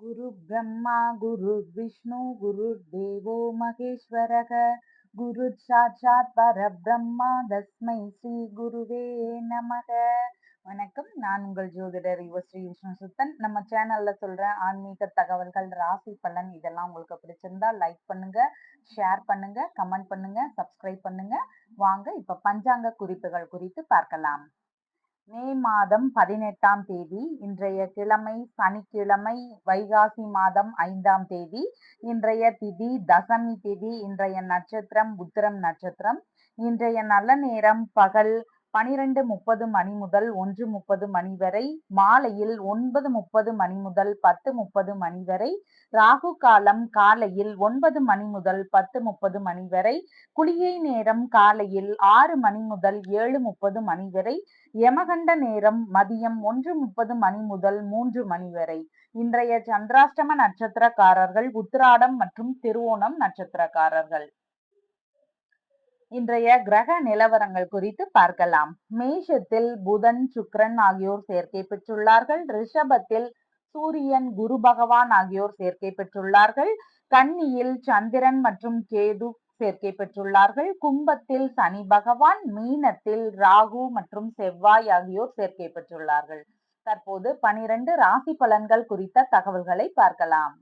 गुरु ब्रह्मा गुरु विष्णु गुरुर्देवो महेश्वरः गुरु साक्षात् परब्रह्मा தஸ்மை ஸ்ரீ குருவே நமக. வணக்கம். நான் உங்கள் ஜோதிடர் ஸ்ரீ விஷ்ணு சுத்தன். நம்ம சேனல்ல சொல்ற ஆன்மீக தகவல்கள், ராசி பலன் இதெல்லாம் உங்களுக்கு பிடிச்சிருந்தா லைக் பண்ணுங்க, ஷேர் பண்ணுங்க, கமெண்ட் பண்ணுங்க, சப்ஸ்கிரைப் பண்ணுங்க. வாங்க இப்ப பஞ்சாங்க குறிப்புகள் குறித்து பார்க்கலாம். மே மாதம் 18ஆம் தேதி, இன்றைய கிழமை சனிக்கிழமை, வைகாசி மாதம் 5ஆம் தேதி. இன்றைய திதி தசமி திதி. இன்றைய நட்சத்திரம் உத்திரம் நட்சத்திரம். இன்றைய நல்ல நேரம் பகல் 12:30 மணி முதல் 1:30 மணி வரை, மாலையில் 9:30 மணி முதல் 10:30 மணி வரை, ராகு காலம் காலையில் 9 மணி முதல் 10:30 மணி வரை, குளிகை நேரம் காலையில் 6 மணி முதல் 7:30 மணி வரை, யமகண்ட நேரம் மதியம் 1:30 மணி முதல் 3 மணி வரை. இன்றைய சந்திராஷ்டம நட்சத்திரக்காரர்கள் உத்திராடம் மற்றும் திருவோணம் நட்சத்திரக்காரர்கள். இன்றைய கிரக நிலவரங்கள் குறித்து பார்க்கலாம். மேஷத்தில் புதன் சுக்கிரன் ஆகியோர் சேர்க்கை பெற்றுள்ளார்கள். ரிஷபத்தில் சூரியன் குரு பகவான் ஆகியோர் சேர்க்கை பெற்றுள்ளார்கள். கன்னியில் சந்திரன் மற்றும் கேது சேர்க்கை பெற்றுள்ளார்கள். கும்பத்தில் சனி பகவான், மீனத்தில் ராகு மற்றும் செவ்வாய் ஆகியோர் சேர்க்கை பெற்றுள்ளார்கள். தற்போது 12 ராசி பலன்கள் குறித்த தகவல்களை பார்க்கலாம்.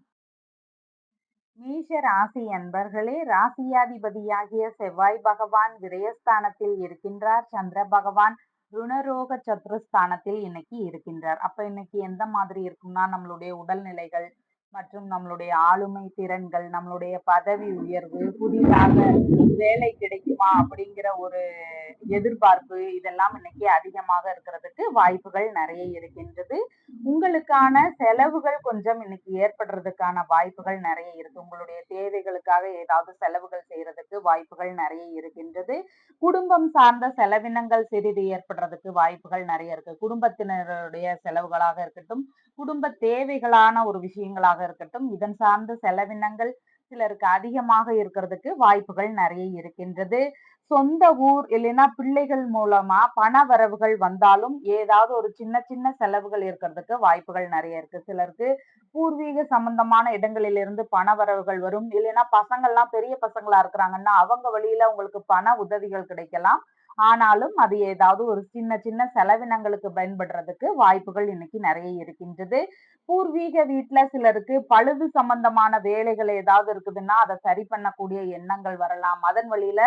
மேஷ ராசி அன்பர்களே, ராசியாதிபதியாகிய செவ்வாய் பகவான் விரயஸ்தானத்தில் இருக்கின்றார். சந்திர பகவான் ருணரோக சத்ருஸ்தானத்தில் இன்னைக்கு இருக்கின்றார். அப்ப இன்னைக்கு எந்த மாதிரி இருக்கும்னா, நம்மளுடைய உடல்நிலைகள் மற்றும் நம்மளுடைய ஆளுமை திறன்கள், நம்மளுடைய பதவி உயர்வு, புதிதாக வேலை கிடைக்குமா அப்படிங்கிற ஒரு எதிர்பார்ப்பு, இதெல்லாம் இன்னைக்கு அதிகமாக இருக்கிறதுக்கு வாய்ப்புகள் நிறைய இருக்கின்றது. உங்களுக்கான செலவுகள் கொஞ்சம் இன்னைக்கு ஏற்படுறதுக்கான வாய்ப்புகள் நிறைய இருக்கு. உங்களுடைய தேவைகளுக்காக ஏதாவது செலவுகள் செய்யறதுக்கு வாய்ப்புகள் நிறைய இருக்கின்றது. குடும்பம் சார்ந்த செலவினங்கள் சிறிது ஏற்படுறதுக்கு வாய்ப்புகள் நிறைய இருக்கு. குடும்பத்தினருடைய செலவுகளாக இருக்கட்டும், குடும்ப தேவைகளான ஒரு விஷயங்களாக இருக்கட்டும், இதன் சார்ந்த செலவினங்கள் சிலருக்கு அதிகமாக இருக்கிறதுக்கு வாய்ப்புகள் நிறைய இருக்கின்றது. சொந்த ஊர் இல்லைன்னா பிள்ளைகள் மூலமா பண வரவுகள் வந்தாலும் ஏதாவது ஒரு சின்ன சின்ன செலவுகள் இருக்கிறதுக்கு வாய்ப்புகள் நிறைய இருக்கு. சிலருக்கு பூர்வீக சம்பந்தமான இடங்களிலிருந்து பண வரவுகள் வரும். இல்லைன்னா பசங்கள்லாம் பெரிய பசங்களா இருக்கிறாங்கன்னா அவங்க வழியில உங்களுக்கு பண உதவிகள் கிடைக்கலாம். ஆனாலும் அது ஏதாவது ஒரு சின்ன சின்ன செலவினங்களுக்கு பயன்படுறதுக்கு வாய்ப்புகள் இன்னைக்கு நிறைய இருக்கின்றது. பூர்வீக வீட்டுல சிலருக்கு பழுது சம்பந்தமான வேலைகள் ஏதாவது இருக்குதுன்னா அதை சரி பண்ணக்கூடிய எண்ணங்கள் வரலாம். அதன் வழியில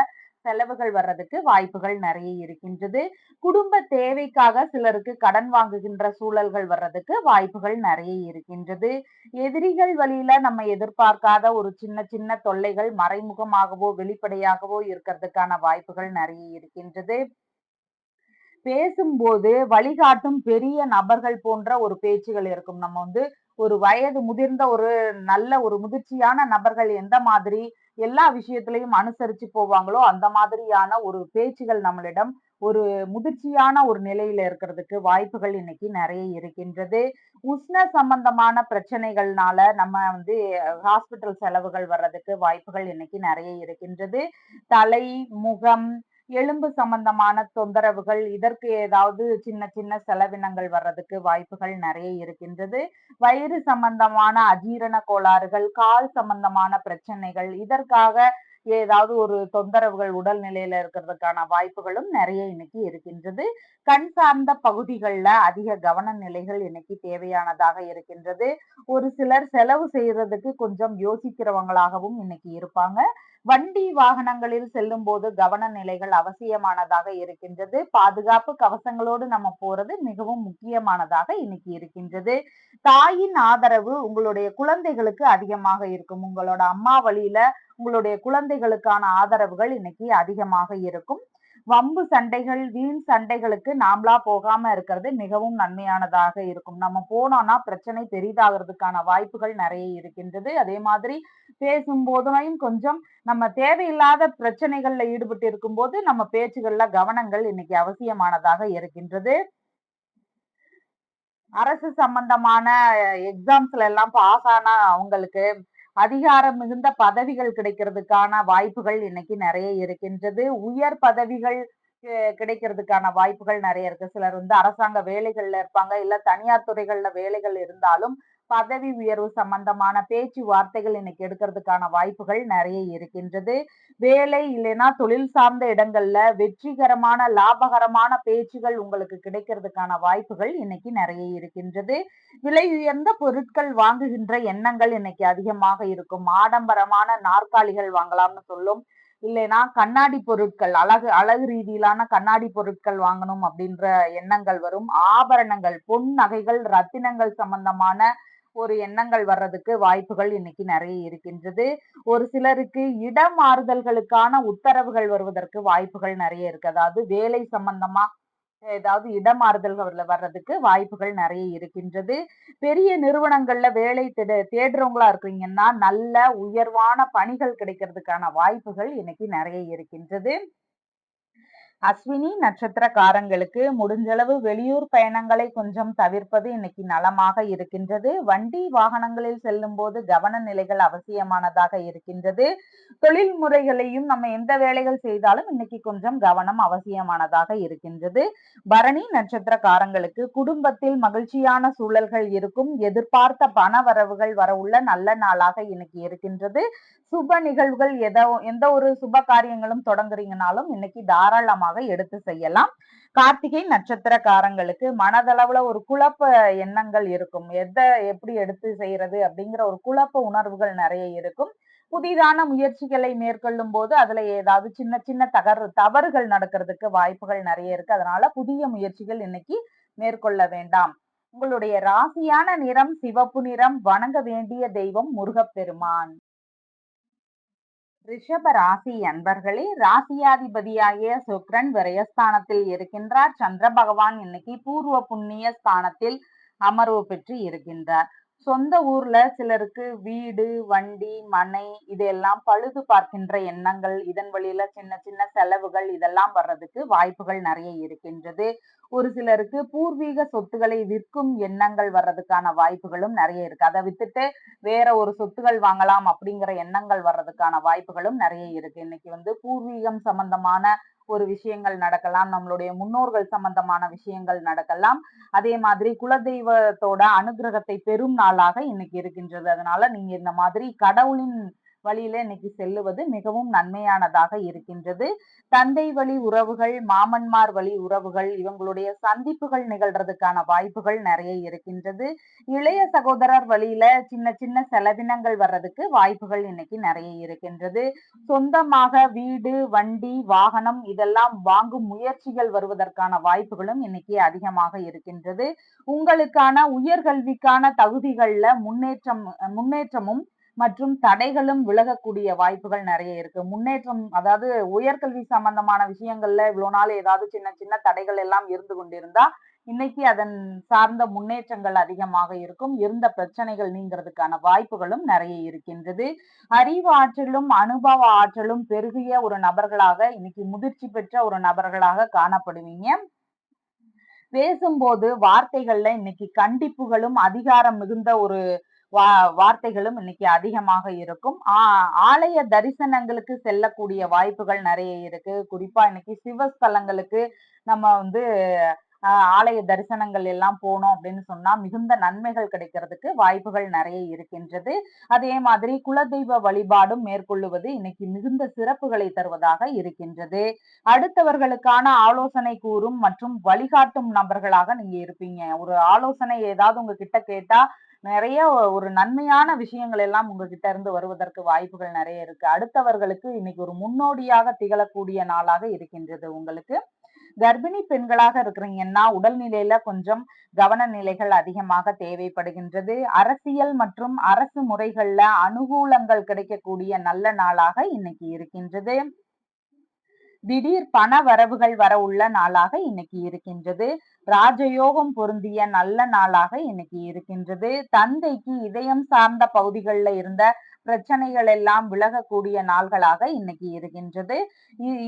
செலவுகள் வர்றதுக்கு வாய்ப்புகள் நிறைய இருக்கின்றது. குடும்ப தேவைக்காக சிலருக்கு கடன் வாங்குகின்ற சூழல்கள் வர்றதுக்கு வாய்ப்புகள் நிறைய இருக்கின்றது. எதிரிகள் வழியில நம்ம எதிர்பார்க்காத ஒரு சின்ன சின்ன தொல்லைகள் மறைமுகமாகவோ வெளிப்படையாகவோ இருக்கிறதுக்கான வாய்ப்புகள் நிறைய இருக்கின்றது. பேசும்போது வழிகாட்டும் பெரிய நபர்கள் போன்ற ஒரு பேச்சுகள் இருக்கும். நம்ம ஒரு வயது முதிர்ந்த ஒரு நல்ல ஒரு முதிர்ச்சியான நபர்கள் எந்த மாதிரி எல்லா விஷயத்திலையும் அனுசரிச்சு போவாங்களோ அந்த மாதிரியான ஒரு பேச்சுகள் நம்மளிடம் ஒரு முதிர்ச்சியான ஒரு நிலையில இருக்கிறதுக்கு வாய்ப்புகள் இன்னைக்கு நிறைய இருக்கின்றது. உஷ்ண சம்பந்தமான பிரச்சனைகள்னால நம்ம ஹாஸ்பிட்டல் செலவுகள் வர்றதுக்கு வாய்ப்புகள் இன்னைக்கு நிறைய இருக்கின்றது. தலை, முகம், எலும்பு சம்பந்தமான தொந்தரவுகள், இதற்கு ஏதாவது சின்ன சின்ன செலவினங்கள் வர்றதுக்கு வாய்ப்புகள் நிறைய இருக்கின்றது. வயிறு சம்பந்தமான அஜீரண கோளாறுகள், கால் சம்பந்தமான பிரச்சனைகள், இதற்காக ஏதாவது ஒரு தொந்தரவுகள் உடல் நிலையில இருக்கிறதுக்கான வாய்ப்புகளும் நிறைய இன்னைக்கு இருக்கின்றது. கண் சார்ந்த பகுதிகளில் அதிக கவன நிலைகள் இன்னைக்கு தேவையானதாக இருக்கின்றது. ஒரு சிலர் செலவு செய்யறதுக்கு கொஞ்சம் யோசிக்கிறவங்களாகவும் இன்னைக்கு இருப்பாங்க. வண்டி வாகனங்களில் செல்லும் போது கவன நிலைகள் அவசியமானதாக இருக்கின்றது. பாதுகாப்பு கவசங்களோடு நம்ம போறது மிகவும் முக்கியமானதாக இன்னைக்கு இருக்கின்றது. தாயின் ஆதரவு உங்களுடைய குழந்தைகளுக்கு அதிகமாக இருக்கும். உங்களோட அம்மா வழியில உங்களுடைய குழந்தைகளுக்கான ஆதரவுகள் இன்னைக்கு அதிகமாக இருக்கும். வம்பு சண்டைகள், வீண் சண்டைகளுக்கு நாமளா போகாம இருக்கிறது மிகவும் நன்மையானதாக இருக்கும். நம்ம போனோம்னா பிரச்சனை பெரிதாகிறதுக்கான வாய்ப்புகள் நிறைய இருக்கின்றது. அதே மாதிரி பேசும்போதும் கொஞ்சம் நம்ம தேவையில்லாத பிரச்சனைகள்ல ஈடுபட்டு இருக்கும்போது நம்ம பேச்சுகள்ல கவனங்கள் இன்னைக்கு அவசியமானதாக இருக்கின்றது. அரசு சம்பந்தமான எக்ஸாம்ஸ்ல எல்லாம் பாஸ் ஆனா அவங்களுக்கு அதிகாரம் மிகுந்த பதவிகள் கிடைக்கிறதுக்கான வாய்ப்புகள் இன்னைக்கு நிறைய இருக்கின்றது. உயர் பதவிகள் கிடைக்கிறதுக்கான வாய்ப்புகள் நிறைய இருக்கு. சிலர் அரசாங்க வேலைகள்ல இருப்பாங்க, இல்ல தனியார் துறைகள்ல வேலைகள் இருந்தாலும் பதவி உயர்வு சம்பந்தமான பேச்சுவார்த்தைகள் இன்னைக்கு எடுக்கிறதுக்கான வாய்ப்புகள் நிறைய இருக்கின்றது. வேலை இல்லைன்னா தொழில் சார்ந்த இடங்கள்ல வெற்றிகரமான, லாபகரமான பேச்சுகள் உங்களுக்கு கிடைக்கிறதுக்கான வாய்ப்புகள் இன்னைக்கு நிறைய இருக்கின்றது. விலை உயர்ந்த பொருட்கள் வாங்குகின்ற எண்ணங்கள் இன்னைக்கு அதிகமாக இருக்கும். ஆடம்பரமான நாற்காலிகள் வாங்கலாம்னு சொல்லும். இல்லைன்னா கண்ணாடி பொருட்கள், அழகு அழகு ரீதியிலான கண்ணாடி பொருட்கள் வாங்கணும் அப்படின்ற எண்ணங்கள் வரும். ஆபரணங்கள், பொன் நகைகள், ரத்தினங்கள் சம்பந்தமான ஒரு எண்ணங்கள் வர்றதுக்கு வாய்ப்புகள் இன்னைக்கு நிறைய இருக்கின்றது. ஒரு சிலருக்கு இடமாறுதல்களுக்கான உத்தரவுகள் வருவதற்கு வாய்ப்புகள் நிறைய இருக்கு. அதாவது வேலை சம்பந்தமா ஏதாவது இடமாறுதல்கள் வர்றதுக்கு வாய்ப்புகள் நிறைய இருக்கின்றது. பெரிய நிறுவனங்கள்ல வேலை தேடுறவங்களா இருக்கீங்கன்னா நல்ல உயர்வான பணிகள் கிடைக்கிறதுக்கான வாய்ப்புகள் இன்னைக்கு நிறைய இருக்கின்றது. அஸ்வினி நட்சத்திரக்காரங்களுக்கு முடிஞ்சளவு வெளியூர் பயணங்களை கொஞ்சம் தவிர்ப்பது இன்னைக்கு நலமாக இருக்கின்றது. வண்டி வாகனங்களில் செல்லும் போது கவன நிலைகள் அவசியமானதாக இருக்கின்றது. தொழில் முறைகளையும் நம்ம எந்த வேலைகள் செய்தாலும் இன்னைக்கு கொஞ்சம் கவனம் அவசியமானதாக இருக்கின்றது. பரணி நட்சத்திரக்காரங்களுக்கு குடும்பத்தில் மகிழ்ச்சியான சூழல்கள் இருக்கும். எதிர்பார்த்த பண வரவுகள் வரவுள்ள நல்ல நாளாக இன்னைக்கு இருக்கின்றது. சுப நிகழ்வுகள் எந்த ஒரு சுப காரியங்களும் தொடங்குறீங்கனாலும் இன்னைக்கு தாராளமாக எடுத்து செய்யலாம். கார்த்திகை நட்சத்திரக்காரங்களுக்கு மனதளவுல ஒரு குழப்ப எண்ணங்கள் இருக்கும். எப்படி எடுத்து செய்யறது அப்படிங்கிற ஒரு குழப்ப உணர்வுகள் நிறைய இருக்கும். புதிதான முயற்சிகளை மேற்கொள்ளும் போது அதுல ஏதாவது சின்ன சின்ன தவறுகள் நடக்கிறதுக்கு வாய்ப்புகள் நிறைய இருக்கு. அதனால புதிய முயற்சிகள் இன்னைக்கு மேற்கொள்ள வேண்டாம். உங்களுடைய ராசியான நிறம் சிவப்பு நிறம். வணங்க வேண்டிய தெய்வம் முருகப்பெருமான். ரிஷப ராசி அன்பர்களே, ராசியாதிபதியாகிய சுக்கிரன் விரயஸ்தானத்தில் இருக்கின்றார். சந்திர பகவான் இன்னைக்கு பூர்வ புண்ணிய ஸ்தானத்தில் அமர்வு பெற்று இருக்கின்றார். சொந்த ஊர்ல சிலருக்கு வீடு, வண்டி, மனை இதெல்லாம் பழுது பார்க்கின்ற எண்ணங்கள், இதன் வழியில சின்ன சின்ன செலவுகள் இதெல்லாம் வர்றதுக்கு வாய்ப்புகள் நிறைய இருக்கின்றது. ஒரு சிலருக்கு பூர்வீக சொத்துக்களை விற்கும் எண்ணங்கள் வர்றதுக்கான வாய்ப்புகளும் நிறைய இருக்கு. அதை வித்துட்டு வேற ஒரு சொத்துகள் வாங்கலாம் அப்படிங்கிற எண்ணங்கள் வர்றதுக்கான வாய்ப்புகளும் நிறைய இருக்கு. இன்னைக்கு பூர்வீகம் சம்பந்தமான ஒரு விஷயங்கள் நடக்கலாம். நம்மளுடைய முன்னோர்கள் சம்பந்தமான விஷயங்கள் நடக்கலாம். அதே மாதிரி குலதெய்வத்தோட அனுகிரகத்தை பெறும் நாளாக இன்னைக்கு இருக்கின்றது. அதனால நீங்க இந்த மாதிரி கடவுளின் வழியில இன்னைக்கு செல்லுவது மிகவும் நன்மையானதாக இருக்கின்றது. தந்தை வழி உறவுகள், மாமன்மார் வழி உறவுகள் இவங்களுடைய சந்திப்புகள் நிகழ்றதுக்கான வாய்ப்புகள் நிறைய இருக்கின்றது. இளைய சகோதரர் வழியில சின்ன சின்ன செலவினங்கள் வர்றதுக்கு வாய்ப்புகள் இன்னைக்கு நிறைய இருக்கின்றது. சொந்தமாக வீடு, வண்டி, வாகனம் இதெல்லாம் வாங்கும் முயற்சிகள் வருவதற்கான வாய்ப்புகளும் இன்னைக்கு அதிகமாக இருக்கின்றது. உங்களுக்கான உயர்கல்விக்கான தகுதிகள்ல முன்னேற்றமும் மற்றும் தடைகளும் விலகக்கூடிய வாய்ப்புகள் நிறைய இருக்கு. முன்னேற்றம் அதாவது உயர்கல்வி சம்பந்தமான விஷயங்கள்ல இவ்வளவு நாள் ஏதாவது சின்ன சின்ன தடைகள் எல்லாம் இருந்து கொண்டிருந்தா இன்னைக்கு அதன் சார்ந்த முன்னேற்றங்கள் அதிகமாக இருக்கும். இருந்த பிரச்சனைகள் நீங்கிறதுக்கான வாய்ப்புகளும் நிறைய இருக்கின்றது. அறிவு ஆற்றலும் அனுபவ ஆற்றலும் பெருகிய ஒரு நபர்களாக இன்னைக்கு முதிர்ச்சி பெற்ற ஒரு நபர்களாக காணப்படுவீங்க. பேசும்போது வார்த்தைகள்ல இன்னைக்கு கண்டிப்புகளும் அதிகாரம் மிகுந்த ஒரு வார்த்தைகளும் இன்னைக்கு அதிகமாக இருக்கும். ஆலய தரிசனங்களுக்கு செல்லக்கூடிய வாய்ப்புகள் நிறைய இருக்கு. குறிப்பா இன்னைக்கு சிவஸ்தலங்களுக்கு நம்ம ஆலய தரிசனங்கள் எல்லாம் போனோம் அப்படின்னு சொன்னா மிகுந்த நன்மைகள் கிடைக்கிறதுக்கு வாய்ப்புகள் நிறைய இருக்கின்றது. அதே மாதிரி குலதெய்வ வழிபாடும் மேற்கொள்ளுவது இன்னைக்கு மிகுந்த சிறப்புகளை தருவதாக இருக்கின்றது. அடுத்தவர்களுக்கான ஆலோசனை கூறும் மற்றும் வழிகாட்டும் நபர்களாக நீங்க இருப்பீங்க. ஒரு ஆலோசனை ஏதாவது உங்ககிட்ட கேட்டா நிறைய ஒரு நன்மையான விஷயங்கள் எல்லாம் உங்ககிட்ட இருந்து வருவதற்கு வாய்ப்புகள் நிறைய இருக்கு. அடுத்தவர்களுக்கு இன்னைக்கு ஒரு முன்னோடியாக திகழக்கூடிய நாளாக இருக்கின்றது. உங்களுக்கு கர்ப்பிணி பெண்களாக இருக்கிறீங்கன்னா உடல்நிலையில கொஞ்சம் கவன நிலைகள் அதிகமாக தேவைப்படுகின்றது. அரசியல் மற்றும் அரசு முறைகள்ல அனுகூலங்கள் கிடைக்கக்கூடிய நல்ல நாளாக இன்னைக்கு இருக்கின்றது. திடீர் பண வரவுகள் வர உள்ள நாளாக இன்னைக்கு இருக்கின்றது. ராஜயோகம் பொருந்திய நல்ல நாளாக இன்னைக்கு இருக்கின்றது. தந்தைக்கு இதயம் சார்ந்த பகுதிகளில் இருந்த பிரச்சனைகள் எல்லாம் விலகக்கூடிய நாள்களாக இன்னைக்கு இருக்கின்றது.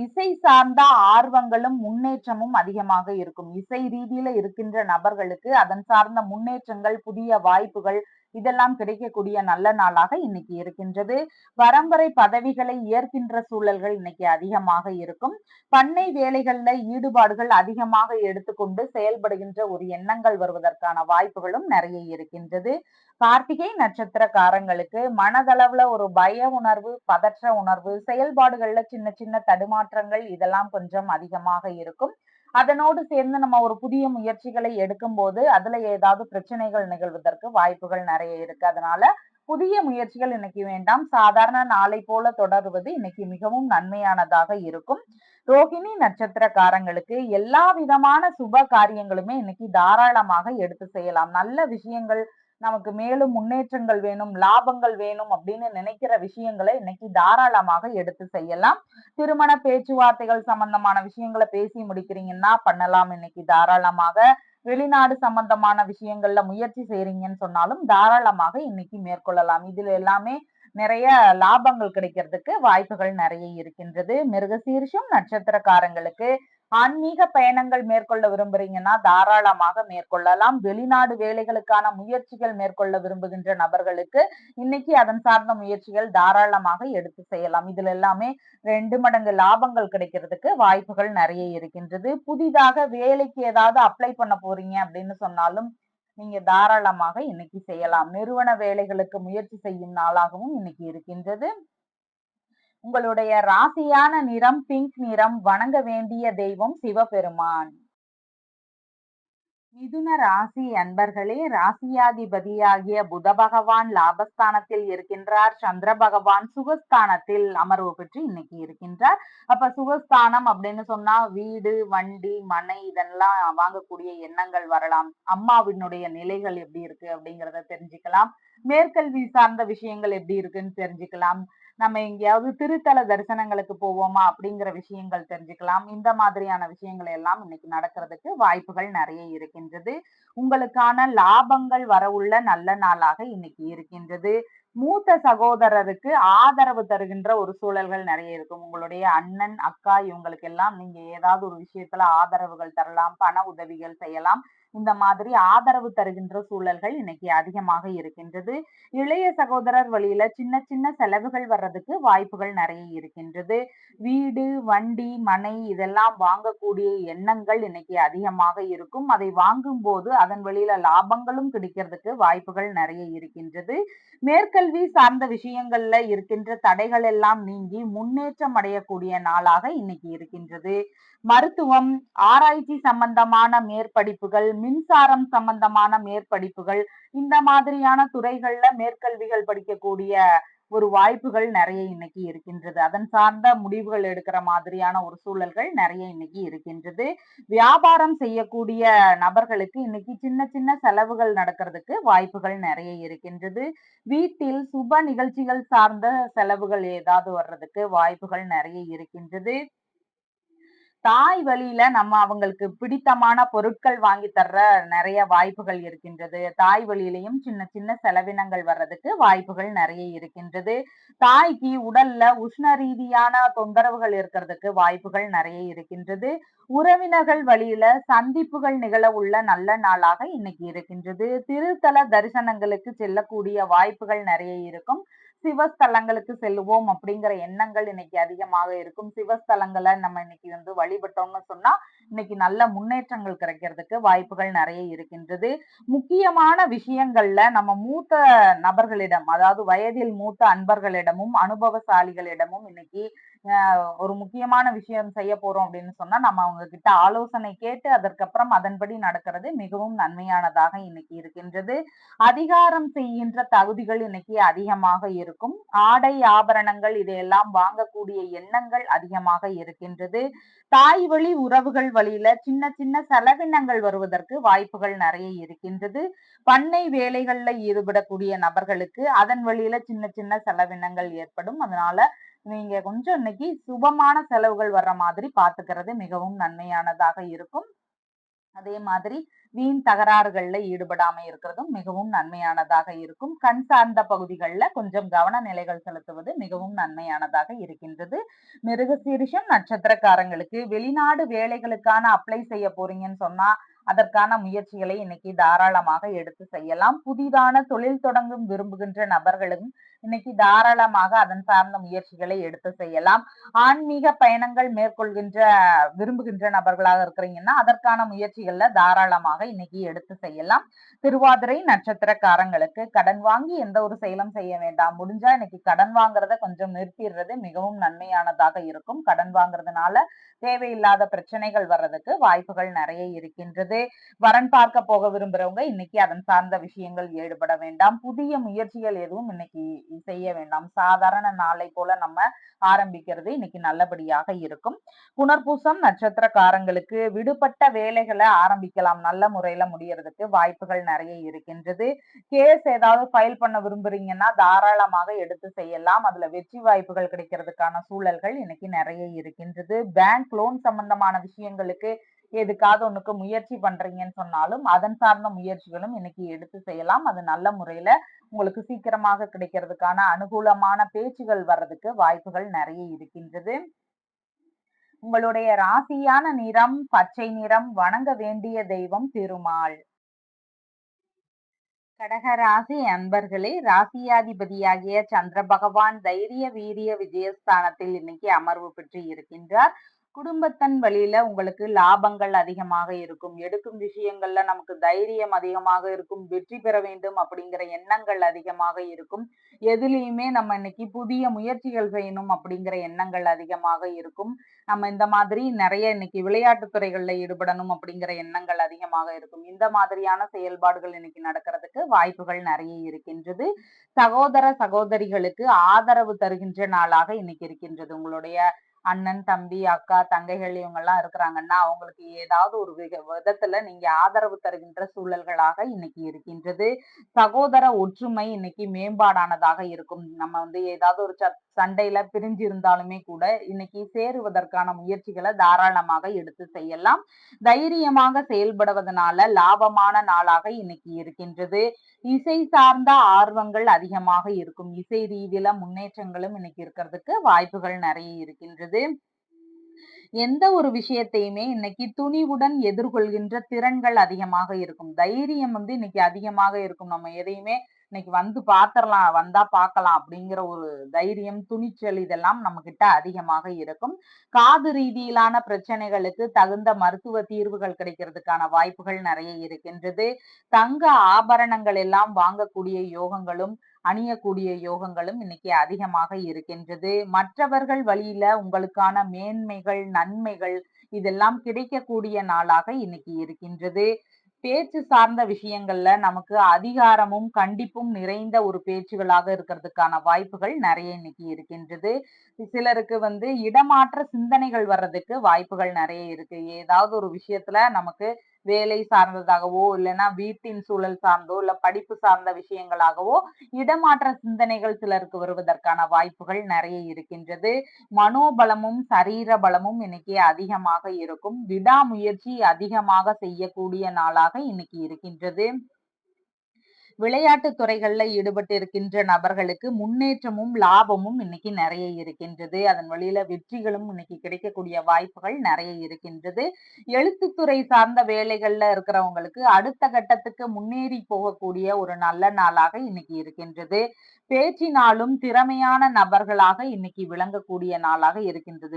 இசை சார்ந்த ஆர்வங்களும் முன்னேற்றமும் அதிகமாக இருக்கும். இசை ரீதியில இருக்கின்ற நபர்களுக்கு அதன் சார்ந்த முன்னேற்றங்கள், புதிய வாய்ப்புகள் இதெல்லாம் கிடைக்கக்கூடிய நல்ல நாளாக இன்னைக்கு இருக்கின்றது. பரம்பரை பதவிகளை ஏற்கின்ற சூழல்கள் இன்னைக்கு அதிகமாக இருக்கும். பண்ணை வேலைகள்ல ஈடுபாடுகள் அதிகமாக எடுத்துக்கொண்டு செயல்படுகின்ற ஒரு எண்ணங்கள் வருவதற்கான வாய்ப்புகளும் நிறைய இருக்கின்றது. கார்த்திகை நட்சத்திரக்காரங்களுக்கு மனதளவுல ஒரு பய உணர்வு, பதற்ற உணர்வு, செயல்பாடுகள்ல சின்ன சின்ன தடுமாற்றங்கள் இதெல்லாம் கொஞ்சம் அதிகமாக இருக்கும். அதனோடு சேர்ந்து நம்ம ஒரு புதிய முயற்சிகளை எடுக்கும்போது அதுல ஏதாவது பிரச்சனைகள் நிகழ்வதற்கு வாய்ப்புகள் நிறைய இருக்கு. அதனால புதிய முயற்சிகள் இன்னைக்கு வேண்டாம். சாதாரண நாளை போல தொடருவது இன்னைக்கு மிகவும் நன்மையானதாக இருக்கும். ரோகிணி நட்சத்திரக்காரங்களுக்கு எல்லா விதமான சுப காரியங்களுமே இன்னைக்கு தாராளமாக எடுத்து செய்யலாம். நல்ல விஷயங்கள், நமக்கு மேலும் முன்னேற்றங்கள் வேணும், லாபங்கள் வேணும் அப்படின்னு நினைக்கிற விஷயங்களை இன்னைக்கு தாராளமாக எடுத்து செய்யலாம். திருமண பேச்சுவார்த்தைகள் சம்பந்தமான விஷயங்களை பேசி முடிக்கிறீங்கன்னா பண்ணலாம் இன்னைக்கு தாராளமாக. வெளிநாடு சம்பந்தமான விஷயங்கள்ல முயற்சி செய்றீங்கன்னு சொன்னாலும் தாராளமாக இன்னைக்கு மேற்கொள்ளலாம். இதுல எல்லாமே நிறைய லாபங்கள் கிடைக்கிறதுக்கு வாய்ப்புகள் நிறைய இருக்கின்றது. மிருகசீரிஷம் நட்சத்திரக்காரங்களுக்கு ஆன்மீக பயணங்கள் மேற்கொள்ள விரும்புறீங்கன்னா தாராளமாக மேற்கொள்ளலாம். வெளிநாடு வேலைகளுக்கான முயற்சிகள் மேற்கொள்ள விரும்புகின்ற நபர்களுக்கு இன்னைக்கு அதன் சார்ந்த முயற்சிகள் தாராளமாக எடுத்து செய்யலாம். இதுல எல்லாமே 2 மடங்கு லாபங்கள் கிடைக்கிறதுக்கு வாய்ப்புகள் நிறைய இருக்கின்றது. புதிதாக வேலைக்கு ஏதாவது அப்ளை பண்ண போறீங்க அப்படின்னு சொன்னாலும் நீங்க தாராளமாக இன்னைக்கு செய்யலாம். நிறுவன வேலைகளுக்கு முயற்சி செய்யும் நாளாகவும் இன்னைக்கு இருக்கின்றது. உங்களுடைய ராசியான நிறம் பிங்க் நிறம். வணங்க வேண்டிய தெய்வம் சிவபெருமான். மிதுன ராசி அன்பர்களே, ராசியாதிபதியாகிய புத பகவான் லாபஸ்தானத்தில் இருக்கின்றார். சந்திர பகவான் சுகஸ்தானத்தில் அமர்வு பெற்று இன்னைக்கு இருக்கின்றார். அப்ப சுகஸ்தானம் அப்படின்னு சொன்னா வீடு, வண்டி, மனை இதெல்லாம் வாங்கக்கூடிய எண்ணங்கள் வரலாம். அம்மாவினுடைய நிலைகள் எப்படி இருக்கு அப்படிங்கிறத தெரிஞ்சுக்கலாம். மேற்கல்வி சார்ந்த விஷயங்கள் எப்படி இருக்குன்னு தெரிஞ்சுக்கலாம். நம்ம எங்கேயாவது திருத்தல தரிசனங்களுக்கு போவோமா அப்படிங்கிற விஷயங்கள் தெரிஞ்சுக்கலாம். இந்த மாதிரியான விஷயங்கள் எல்லாம் இன்னைக்கு நடக்கிறதுக்கு வாய்ப்புகள் நிறைய இருக்கின்றது. உங்களுக்கான லாபங்கள் வரவுள்ள நல்ல நாளாக இன்னைக்கு இருக்கின்றது. மூத்த சகோதரருக்கு ஆதரவு தருகின்ற ஒரு சூழல்கள் நிறைய இருக்கும். உங்களுடைய அண்ணன், அக்கா இவங்களுக்கு எல்லாம் நீங்க ஏதாவது ஒரு விஷயத்துல ஆதரவுகள் தரலாம், பண உதவிகள் செய்யலாம். இந்த மாதிரி ஆதரவு தருகின்ற சூழல்கள் இன்னைக்கு அதிகமாக இருக்கின்றது. இளைய சகோதரர் வழியில சின்ன சின்ன செலவுகள் வர்றதுக்கு வாய்ப்புகள் நிறைய இருக்கின்றது. வீடு, வண்டி, மனை இதெல்லாம் வாங்கக்கூடிய எண்ணங்கள் இன்னைக்கு அதிகமாக இருக்கும். அதை வாங்கும் போது அதன் வழியில லாபங்களும் கிடைக்கிறதுக்கு வாய்ப்புகள் நிறைய இருக்கின்றது. மேற்கல்வி சார்ந்த விஷயங்கள்ல இருக்கின்ற தடைகள் எல்லாம் நீங்கி முன்னேற்றம் அடையக்கூடிய நாளாக இன்னைக்கு இருக்கின்றது. மருத்துவம், ஆராய்ச்சி சம்பந்தமான மேற்படிப்புகள், மின்சாரம் சம்பந்தமான மேற்படிப்புகள் இந்த மாதிரியான துறைகள்ல மேற்கல்விகள் படிக்கக்கூடிய ஒரு வாய்ப்புகள் நிறைய இன்னைக்கு இருக்கின்றது. அதன் சார்ந்த முடிவுகள் எடுக்கிற மாதிரியான ஒரு சூழல்கள் நிறைய இன்னைக்கு இருக்கின்றது. வியாபாரம் செய்யக்கூடிய நபர்களுக்கு இன்னைக்கு சின்ன சின்ன செலவுகள் நடக்கிறதுக்கு வாய்ப்புகள் நிறைய இருக்கின்றது. வீட்டில் சுப நிகழ்ச்சிகள் சார்ந்த செலவுகள் ஏதாவது வர்றதுக்கு வாய்ப்புகள் நிறைய இருக்கின்றது. தாய் வழியில நம்ம அவங்களுக்கு பிடித்தமான பொருட்கள் வாங்கி தர்ற நிறைய வாய்ப்புகள் இருக்கின்றது. தாய் வழியிலயும் சின்ன சின்ன செலவினங்கள் வர்றதுக்கு வாய்ப்புகள் நிறைய இருக்கின்றது. தாய்க்கு உடல்ல உஷ்ண ரீதியான தொந்தரவுகள் இருக்கிறதுக்கு வாய்ப்புகள் நிறைய இருக்கின்றது. உறவினர்கள் வழியில சந்திப்புகள் நிகழ உள்ள நல்ல நாளாக இன்னைக்கு இருக்கின்றது. திருத்தல தரிசனங்களுக்கு செல்லக்கூடிய வாய்ப்புகள் நிறைய இருக்கும். சிவஸ்தலங்களுக்கு செல்லுவோம் அப்படிங்கிற எண்ணங்கள் இன்னைக்கு அதிகமாக இருக்கும். சிவஸ்தலங்களை நம்ம இன்னைக்கு வழிபட்டோம்னு சொன்னா இன்னைக்கு நல்ல முன்னேற்றங்கள் கிடைக்கிறதுக்கு வாய்ப்புகள் நிறைய இருக்கின்றது. முக்கியமான விஷயங்கள்ல நம்ம மூத்த நபர்களிடம், அதாவது வயதில் மூத்த அன்பர்களிடமும் அனுபவசாலிகளிடமும் இன்னைக்கு ஒரு முக்கியமான விஷயம் செய்ய போறோம் அப்படின்னு சொன்னா நம்ம அவங்க கிட்ட ஆலோசனை கேட்டு அதற்கப்புறம் அதன்படி நடக்கிறது மிகவும் நன்மையானதாக இன்னைக்கு இருக்கின்றது. அதிகாரம் செய்கின்ற தகுதிகள் இன்னைக்கு அதிகமாக இருக்கும். ஆடை ஆபரணங்கள் இதையெல்லாம் வாங்கக்கூடிய எண்ணங்கள் அதிகமாக இருக்கின்றது. தாய் வழி உறவுகள் வழியில சின்ன சின்ன செலவினங்கள் வருவதற்கு வாய்ப்புகள் நிறைய இருக்கின்றது. பண்ணை வேலைகள்ல ஈடுபடக்கூடிய நபர்களுக்கு அதன் வழியில சின்ன சின்ன செலவினங்கள் ஏற்படும். அதனால நீங்க கொஞ்சம் இன்னைக்கு சுபமான செலவுகள் வர்ற மாதிரி பாத்துக்கிறது மிகவும் நன்மையானதாக இருக்கும். அதே மாதிரி வீண் தகராறுகள்ல ஈடுபடாம இருக்கிறதும் மிகவும் நன்மையானதாக இருக்கும். கண் சார்ந்த பகுதிகளில் கொஞ்சம் கவன நிலைகள் செலுத்துவது மிகவும் நன்மையானதாக இருக்கின்றது. மிருகசீரிஷம் நட்சத்திரக்காரங்களுக்கு வெளிநாடு வேலைகளுக்கான அப்ளை செய்ய போறீங்கன்னு சொன்னா அதற்கான முயற்சிகளை இன்னைக்கு தாராளமாக எடுத்து செய்யலாம். புதிதான தொழில் தொடங்கும் விரும்புகின்ற நபர்களும் இன்னைக்கு தாராளமாக அதன் சார்ந்த முயற்சிகளை எடுத்து செய்யலாம். ஆன்மீக பயணங்கள் மேற்கொள்கின்ற விரும்புகின்ற நபர்களாக இருக்கிறீங்கன்னா அதற்கான முயற்சிகள்ல தாராளமாக இன்னைக்கு எடுத்து செய்யலாம். திருவாதிரை நட்சத்திரக்காரங்களுக்கு கடன் வாங்கி எந்த ஒரு செயலும் செய்ய வேண்டாம். முடிஞ்சா இன்னைக்கு கடன் வாங்குறத கொஞ்சம் நிறுத்திடுறது மிகவும் நன்மையானதாக இருக்கும். கடன் வாங்குறதுனால தேவையில்லாத பிரச்சனைகள் வர்றதுக்கு வாய்ப்புகள் நிறைய இருக்கின்றது. வரன் பார்க்க போக விரும்புறவங்க இன்னைக்கு அதன் சார்ந்த விஷயங்கள் ஈடுபட வேண்டாம். புதிய முயற்சிகள் எதுவும் இன்னைக்கு செய்ய வேண்டாம். சாதாரண நாளை போல நம்ம ஆரம்பிக்கிறது இன்னைக்கு நல்லபடியாக இருக்கும். புனர்பூசம் நட்சத்திரக்காரங்களுக்கு விடுபட்ட வேலைகளை ஆரம்பிக்கலாம். நல்ல முறையில முடியறதுக்கு வாய்ப்புகள் நிறைய இருக்கின்றது. கேஸ் ஏதாவது ஃபைல் பண்ண விரும்புறீங்கன்னா தாராளமாக எடுத்து செய்யலாம். அதுல வெற்றி வாய்ப்புகள் கிடைக்கிறதுக்கான சூழல்கள் இன்னைக்கு நிறைய இருக்கின்றது. பேங்க் லோன் சம்பந்தமான விஷயங்களுக்கு எதுக்காவது ஒண்ணுக்கு முயற்சி பண்றீங்கன்னு சொன்னாலும் அதன் சார்ந்த முயற்சிகளும் இன்னைக்கு எடுத்து செய்யலாம். அது நல்ல முறையில உங்களுக்கு சீக்கிரமாக கிடைக்கிறதுக்கான அனுகூலமான பேச்சுகள் வர்றதுக்கு வாய்ப்புகள் நிறைய இருக்கின்றது. உங்களுடைய ராசியான நிறம் பச்சை நிறம். வணங்க வேண்டிய தெய்வம் திருமால். கடகராசி அன்பர்களே, ராசியாதிபதியாகிய சந்திர பகவான் தைரிய வீரிய விஜயஸ்தானத்தில் இன்னைக்கு அமர்வு பெற்று இருக்கின்றார். குடும்பத்தின் வழியில உங்களுக்கு லாபங்கள் அதிகமாக இருக்கும். எடுக்கும் விஷயங்கள்ல நமக்கு தைரியம் அதிகமாக இருக்கும். வெற்றி பெற வேண்டும் அப்படிங்கிற எண்ணங்கள் அதிகமாக இருக்கும். எதுலயுமே நம்ம இன்னைக்கு புதிய முயற்சிகள் செய்யணும் அப்படிங்கிற எண்ணங்கள் அதிகமாக இருக்கும். நம்ம இந்த மாதிரி நிறைய இன்னைக்கு விளையாட்டு துறைகள்ல ஈடுபடணும் அப்படிங்கிற எண்ணங்கள் அதிகமாக இருக்கும். இந்த மாதிரியான செயல்பாடுகள் இன்னைக்கு நடக்கிறதுக்கு வாய்ப்புகள் நிறைய இருக்கின்றது. சகோதர சகோதரிகளுக்கு ஆதரவு தருகின்ற நாளாக இன்னைக்கு இருக்கின்றது. உங்களுடைய அண்ணன், தம்பி, அக்கா, தங்கைகள் இவங்க எல்லாம் இருக்கிறாங்கன்னா அவங்களுக்கு ஏதாவது ஒரு விதத்துல நீங்க ஆதரவு தருகின்ற சூழல்களாக இன்னைக்கு இருக்கின்றது. சகோதர ஒற்றுமை இன்னைக்கு மேம்பாடானதாக இருக்கும். நம்ம ஏதாவது ஒரு சண்டையில பிரிஞ்சு இருந்தாலுமே கூட இன்னைக்கு சேருவதற்கான முயற்சிகளை தாராளமாக எடுத்து செய்யலாம். தைரியமாக செயல்படுவதனால லாபமான நாளாக இன்னைக்கு இருக்கின்றது. இசை சார்ந்த ஆர்வங்கள் அதிகமாக இருக்கும். இசை ரீதியில முன்னேற்றங்களும் இன்னைக்கு இருக்கிறதுக்கு வாய்ப்புகள் நிறைய இருக்கின்றது. எந்த ஒரு விஷயத்தையுமே இன்னைக்கு துணிவுடன் எதிர்கொள்கின்ற திறன்கள் அதிகமாக இருக்கும். தைரியம் இன்னைக்கு அதிகமாக இருக்கும். நம்ம எதையுமே இன்னைக்கு வந்து பாத்திரலாம், வந்தா பார்க்கலாம் அப்படிங்கிற ஒரு தைரியம், துணிச்சல் இதெல்லாம் நம்ம கிட்ட அதிகமாக இருக்கும். காது ரீதியிலான பிரச்சனைகளுக்கு தகுந்த மருத்துவ தீர்வுகள் கிடைக்கிறதுக்கான வாய்ப்புகள் நிறைய இருக்கின்றது. தங்க ஆபரணங்கள் எல்லாம் வாங்கக்கூடிய யோகங்களும் அணியக்கூடிய யோகங்களும் இன்னைக்கு அதிகமாக இருக்கின்றது. மற்றவர்கள் வழியில உங்களுக்கான மேன்மைகள், நன்மைகள் இதெல்லாம் கிடைக்கக்கூடிய நாளாக இன்னைக்கு இருக்கின்றது. பேச்சு சார்ந்த விஷயங்கள்ல நமக்கு அதிகாரமும் கண்டிப்பும் நிறைந்த ஒரு பேச்சுகளாக இருக்கிறதுக்கான வாய்ப்புகள் நிறைய இன்னைக்கு இருக்கின்றது. சிலருக்கு இடமாற்ற சிந்தனைகள் வர்றதுக்கு வாய்ப்புகள் நிறைய இருக்கு. ஏதாவது ஒரு விஷயத்துல நமக்கு வேலை சார்ந்ததாகவோ இல்லைன்னா வீட்டின் சூழல் சார்ந்தோ இல்ல படிப்பு சார்ந்த விஷயங்களாகவோ இடமாற்ற சிந்தனைகள் சிலருக்கு வருவதற்கான வாய்ப்புகள் நிறைய இருக்கின்றது. மனோபலமும் சரீர பலமும் இன்னைக்கு அதிகமாக இருக்கும். விடாமுயற்சி அதிகமாக செய்யக்கூடிய நாளாக இன்னைக்கு இருக்கின்றது. விளையாட்டு துறைகள்ல ஈடுபட்டு இருக்கின்ற நபர்களுக்கு முன்னேற்றமும் லாபமும் இன்னைக்கு நிறைய இருக்கின்றது. அதன் வழியில வெற்றிகளும் இன்னைக்கு கிடைக்கக்கூடிய வாய்ப்புகள் நிறைய இருக்கின்றது. எழுத்துத்துறை சார்ந்த வேலைகள்ல இருக்கிறவங்களுக்கு அடுத்த கட்டத்துக்கு முன்னேறி போகக்கூடிய ஒரு நல்ல நாளாக இன்னைக்கு இருக்கின்றது. பேச்சினாலும் திறமையான நபர்களாக இன்னைக்கு விளங்கக்கூடிய நாளாக இருக்கின்றது.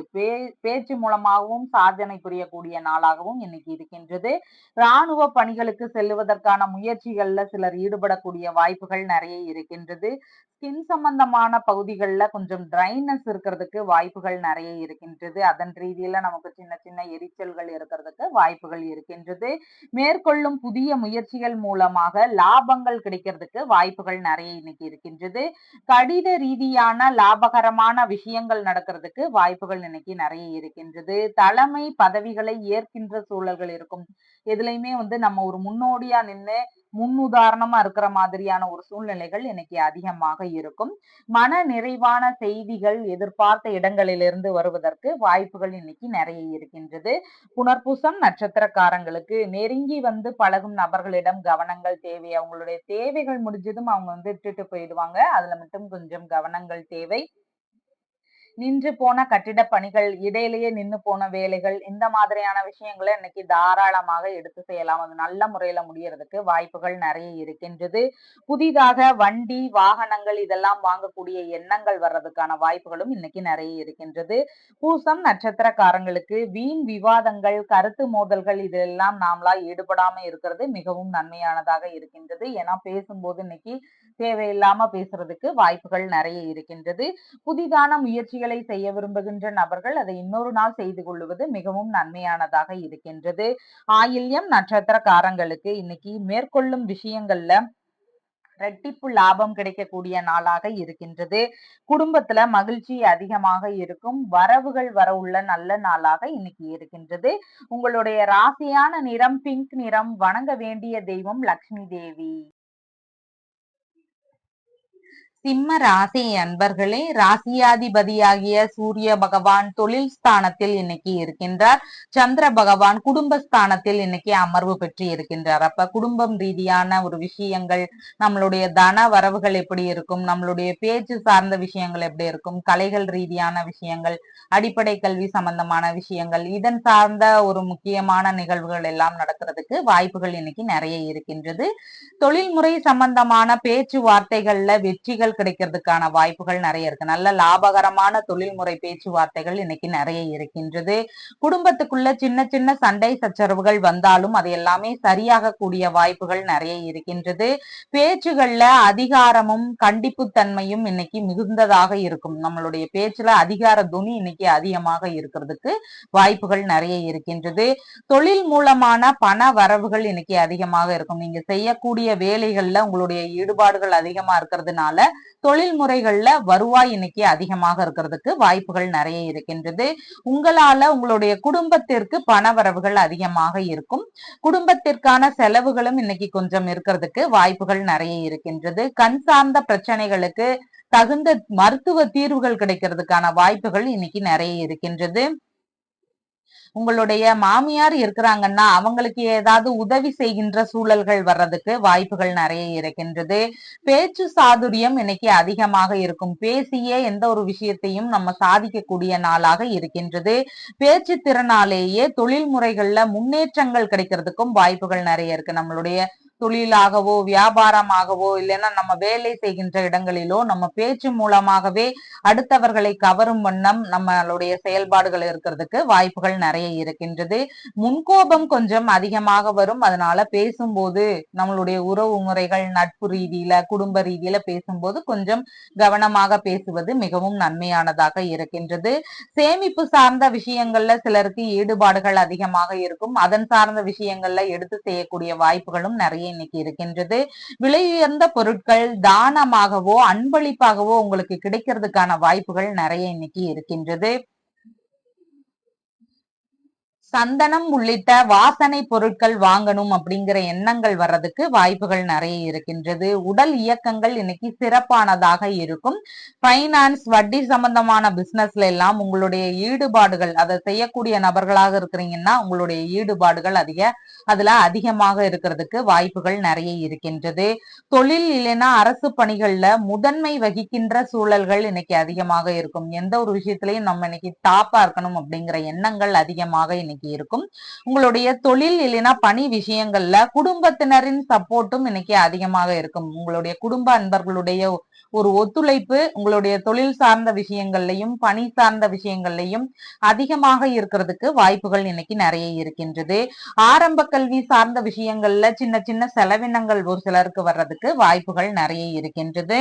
பேச்சு மூலமாகவும் சாதனை புரியக்கூடிய நாளாகவும் இன்னைக்கு இருக்கின்றது. ராணுவ பணிகளுக்கு செல்லுவதற்கான முயற்சிகள்ல சிலர் ஈடுபடக்கூடிய வாய்ப்புகள் நிறைய இருக்கின்றது. ஸ்கின் சம்பந்தமான பகுதிகளில் கொஞ்சம் ட்ரைனஸ் இருக்கிறதுக்கு வாய்ப்புகள் நிறைய இருக்கின்றது. அதன் ரீதியில நமக்கு சின்ன சின்ன எரிச்சல்கள் இருக்கிறதுக்கு வாய்ப்புகள் இருக்கின்றது. மேற்கொள்ளும் புதிய முயற்சிகள் மூலமாக லாபங்கள் கிடைக்கிறதுக்கு வாய்ப்புகள் நிறைய இன்னைக்கு இருக்கின்றது. கடித ரீதியான லாபகரமான விஷயங்கள் நடக்கிறதுக்கு வாய்ப்புகள் இன்னைக்கு நிறைய இருக்கின்றது. தலைமை பதவிகளை ஏற்கின்ற சூழல்கள் இருக்கும். எதுலையுமே நம்ம ஒரு முன்னோடியா நின்று முன்னுதாரணமா இருக்கிற மாதிரியான ஒரு சூழ்நிலைகள் இன்னைக்கு அதிகமாக இருக்கும். மன நிறைவான செய்திகள் எதிர்பார்த்த இடங்களிலிருந்து வருவதற்கு வாய்ப்புகள் இன்னைக்கு நிறைய இருக்கின்றது. புனர்பூசம் நட்சத்திரக்காரங்களுக்கு நெருங்கி பழகும் நபர்களிடம் கவனங்கள் தேவை. அவங்களுடைய தேவைகள் முடிஞ்சதும் அவங்க விட்டுட்டு போயிடுவாங்க. அதுல மட்டும் கொஞ்சம் கவனங்கள் தேவை. நின்று போன கட்டிட பணிகள், இடையிலேயே நின்னு போன வேலைகள், இந்த மாதிரியான விஷயங்கள இன்னைக்கு தாராளமாக எடுத்து செய்யலாம். அது நல்ல முறையில முடியறதுக்கு வாய்ப்புகள் நெறைய இருக்கின்றது. புதிதாக வண்டி, வாகனங்கள் இதெல்லாம் வாங்கக்கூடிய எண்ணங்கள் வர்றதுக்கான வாய்ப்புகளும் இன்னைக்கு நெறைய இருக்கின்றது. பூசம் நட்சத்திரக்காரங்களுக்கு வீண் விவாதங்கள், கருத்து மோதல்கள் இதெல்லாம் நாமளா ஈடுபடாம இருக்கிறது மிகவும் நன்மையானதாக இருக்கின்றது. ஏன்னா பேசும்போது இன்னைக்கு தேவையில்லாம பேசுறதுக்கு வாய்ப்புகள் நெறைய இருக்கின்றது. புதிதான முயற்சிகளை செய்ய விரும்புகின்ற நபர்கள் அதை இன்னொரு நாள் செய்து கொள்வது மிகவும் நன்மையானதாக இருக்கின்றது. ஆயில்யம் நட்சத்திரக்காரங்களுக்கு இன்னைக்கு மேற்கொள்ளும் விஷயங்கள்ல ரெட்டிப்பு லாபம் கிடைக்கக்கூடிய நாளாக இருக்கின்றது. குடும்பத்துல மகிழ்ச்சி அதிகமாக இருக்கும். வரவுகள் வரவுள்ள நல்ல நாளாக இன்னைக்கு இருக்கின்றது. உங்களுடைய ராசியான நிறம் பிங்க் நிறம். வணங்க வேண்டிய தெய்வம் லக்ஷ்மி தேவி. சிம்ம ராசி அன்பர்களே, ராசியாதிபதியாகிய சூரிய பகவான் தொழில் ஸ்தானத்தில் இன்னைக்கு இருக்கின்றார். சந்திர பகவான் குடும்பஸ்தானத்தில் இன்னைக்கு அமர்வு பெற்று இருக்கின்றார். அப்ப குடும்பம் ரீதியான ஒரு விஷயங்கள், நம்மளுடைய தன வரவுகள் எப்படி இருக்கும், நம்மளுடைய பேச்சு சார்ந்த விஷயங்கள் எப்படி இருக்கும், கலைகள் ரீதியான விஷயங்கள், அடிப்படை கல்வி சம்பந்தமான விஷயங்கள், இதன் சார்ந்த ஒரு முக்கியமான நிகழ்வுகள் எல்லாம் நடக்கிறதுக்கு வாய்ப்புகள் இன்னைக்கு நிறைய இருக்கின்றது. தொழில்முறை சம்பந்தமான பேச்சுவார்த்தைகள்ல வெற்றிகள் கிடைக்கிறதுக்கான வாய்ப்புகள் நிறைய இருக்கு. நல்ல லாபகரமான தொழில்முறை பேச்சுவார்த்தைகள் இன்னைக்கு நிறைய இருக்கின்றது. குடும்பத்துக்குள்ள சின்ன சின்ன சண்டை சச்சரவுகள் வந்தாலும் அது எல்லாமே சரியாக கூடிய வாய்ப்புகள் நிறைய இருக்கின்றது. பேச்சுகள்ல அதிகாரமும் கண்டிப்பு தன்மையும் இன்னைக்கு மிகுந்ததாக இருக்கும். நம்மளுடைய பேச்சுல அதிகார துணி இன்னைக்கு அதிகமாக இருக்கிறதுக்கு வாய்ப்புகள் நிறைய இருக்கின்றது. தொழில் மூலமான பண வரவுகள் இன்னைக்கு அதிகமாக இருக்கும். நீங்க செய்யக்கூடிய வேலைகள்ல உங்களுடைய ஈடுபாடுகள் அதிகமா இருக்கிறதுனால தொழில் முறைகள்ல வருவாய் இன்னைக்கு அதிகமாக இருக்கிறதுக்கு வாய்ப்புகள் நிறைய இருக்கின்றது. உங்களால உங்களுடைய குடும்பத்திற்கு பண வரவுகள் அதிகமாக இருக்கும். குடும்பத்திற்கான செலவுகளும் இன்னைக்கு கொஞ்சம் இருக்கிறதுக்கு வாய்ப்புகள் நிறைய இருக்கின்றது. கண் சார்ந்த பிரச்சனைகளுக்கு தகுந்த மருத்துவ தீர்வுகள் கிடைக்கிறதுக்கான வாய்ப்புகள் இன்னைக்கு நிறைய இருக்கின்றது. உங்களுடைய மாமியார் இருக்கிறாங்கன்னா அவங்களுக்கு ஏதாவது உதவி செய்கின்ற சூழல்கள் வர்றதுக்கு வாய்ப்புகள் நிறைய இருக்கின்றது. பேச்சு சாதுரியம் இன்னைக்கு அதிகமாக இருக்கும். பேசியே எந்த ஒரு விஷயத்தையும் நம்ம சாதிக்கக்கூடிய நாளாக இருக்கின்றது. பேச்சு திறனாலேயே தொழில் முறைகள்ல முன்னேற்றங்கள் கிடைக்கிறதுக்கும் வாய்ப்புகள் நிறைய இருக்கு. நம்மளுடைய தொழிலாகவோ வியாபாரமாகவோ இல்லைன்னா நம்ம வேலை செய்கின்ற இடங்களிலோ நம்ம பேச்சு மூலமாகவே அடுத்தவர்களை கவரும் வண்ணம் நம்மளுடைய செயல்பாடுகள் இருக்கிறதுக்கு வாய்ப்புகள் நிறைய இருக்கின்றது. முன்கோபம் கொஞ்சம் அதிகமாக வரும். அதனால பேசும்போது நம்மளுடைய உறவு முறைகள் நட்பு ரீதியில குடும்ப ரீதியில பேசும்போது கொஞ்சம் கவனமாக பேசுவது மிகவும் நன்மையானதாக இருக்கின்றது. சேமிப்பு சார்ந்த விஷயங்கள்ல சிலருக்கு ஈடுபாடுகள் அதிகமாக இருக்கும். அதன் சார்ந்த விஷயங்கள்ல எடுத்து செய்யக்கூடிய வாய்ப்புகளும் நிறைய இன்னைக்கு இருக்கின்றது. விலை உயர்ந்த பொருட்கள் தானமாகவோ அன்பளிப்பாகவோ உங்களுக்கு கிடைக்கிறதுக்கான வாய்ப்புகள் நிறைய இன்னைக்கு இருக்கின்றது. சந்தனம் உள்ளிட்ட வாசனை பொருட்கள் வாங்கணும் அப்படிங்கிற எண்ணங்கள் வர்றதுக்கு வாய்ப்புகள் நிறைய இருக்கின்றது. உடல் இயக்கங்கள் இன்னைக்கு சிறப்பானதாக இருக்கும். பைனான்ஸ் வட்டி சம்பந்தமான பிசினஸ்ல எல்லாம் உங்களுடைய ஈடுபாடுகள் அதை செய்யக்கூடிய நபர்களாக இருக்கிறீங்கன்னா உங்களுடைய ஈடுபாடுகள் அதுல அதிகமாக இருக்கிறதுக்கு வாய்ப்புகள் நிறைய இருக்கின்றது. தொழில் இல்லைன்னா அரசு பணிகள்ல முதன்மை வகிக்கின்ற சூழல்கள் இன்னைக்கு அதிகமாக இருக்கும். எந்த ஒரு விஷயத்திலையும் நம்ம இன்னைக்கு டாப்பா இருக்கணும் அப்படிங்கிற எண்ணங்கள் அதிகமாக இன்னைக்கு இருக்கும். உங்களுடைய தொழில் இல்லைன்னா பணி விஷயங்கள்ல குடும்பத்தினரின் சப்போர்ட்டும் இன்னைக்கு அதிகமாக இருக்கும். உங்களுடைய குடும்ப அன்பர்களுடைய ஒரு ஒத்துழைப்பு உங்களுடைய தொழில் சார்ந்த விஷயங்கள்லையும் பணி சார்ந்த விஷயங்கள்லையும் அதிகமாக இருக்கிறதுக்கு வாய்ப்புகள் இன்னைக்கு நிறைய இருக்கின்றது. ஆரம்ப கல்வி சார்ந்த விஷயங்கள்ல சின்ன சின்ன செலவினங்கள் ஒரு சிலருக்கு வர்றதுக்கு வாய்ப்புகள் நிறைய இருக்கின்றது.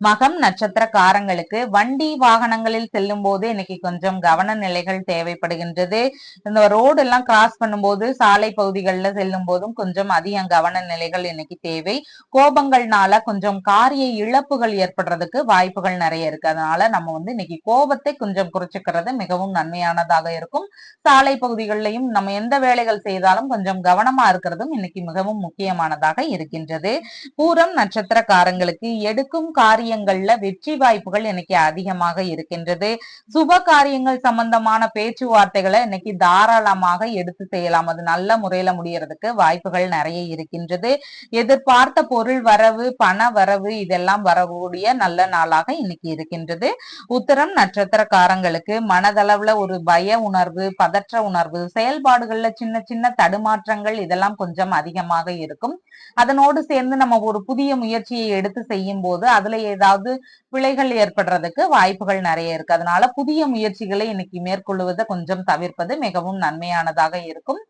மகம் நட்சத்திரக்காரங்களுக்கு வண்டி வாகனங்களில் செல்லும் போது இன்னைக்கு கொஞ்சம் கவன நிலைகள் தேவைப்படுகின்றது. இந்த ரோடு எல்லாம் கிராஸ் பண்ணும்போது சாலை பகுதிகளில் செல்லும் போதும் கொஞ்சம் அதிக கவன நிலைகள் இன்னைக்கு தேவை. கோபங்கள்னால கொஞ்சம் காரிய இழப்புகள் ஏற்படுறதுக்கு வாய்ப்புகள் நிறைய இருக்கு. அதனால நம்ம இன்னைக்கு கோபத்தை கொஞ்சம் குறைச்சிக்கிறது மிகவும் நன்மையானதாக இருக்கும். சாலை பகுதிகளிலையும் நம்ம எந்த வேலைகள் செய்தாலும் கொஞ்சம் கவனமா இருக்கிறதும் இன்னைக்கு மிகவும் முக்கியமானதாக இருக்கின்றது. பூரம் நட்சத்திரக்காரங்களுக்கு எடுக்கும் காரியங்கள்ல வெற்றி வாய்ப்புகள் இன்னைக்கு அதிகமாக இருக்கின்றது. சுப காரியங்கள் சம்பந்தமான பேச்சுவார்த்தைகளை இன்னைக்கு தாராளமாக எடுத்து செய்யலாம். அது நல்ல முறையில முடியறதுக்கு வாய்ப்புகள் நிறைய இருக்கின்றது. எதிர்பார்த்த பொருள் வரவு, பண வரவு இதெல்லாம் வரக்கூடிய நல்ல நாளாக இன்னைக்கு இருக்கின்றது. உத்திரம் நட்சத்திரக்காரங்களுக்கு மனதளவுல ஒரு பய உணர்வு, பதற்ற உணர்வு, செயல்பாடுகள்ல சின்ன சின்ன தடுமாற்றங்கள் இதெல்லாம் கொஞ்சம் அதிகமாக இருக்கும். அதனோடு சேர்ந்து நம்ம ஒரு புதிய முயற்சியை எடுத்து செய்யும் போது அதுல ஏதாவது பிழைகள் ஏற்படுறதுக்கு வாய்ப்புகள் நிறைய இருக்கு. அதனால புதிய முயற்சிகளை இன்னைக்கு மேற்கொள்வதை கொஞ்சம் தவிர்ப்பது மிகவும் நன்மையானதாக இருக்கும்.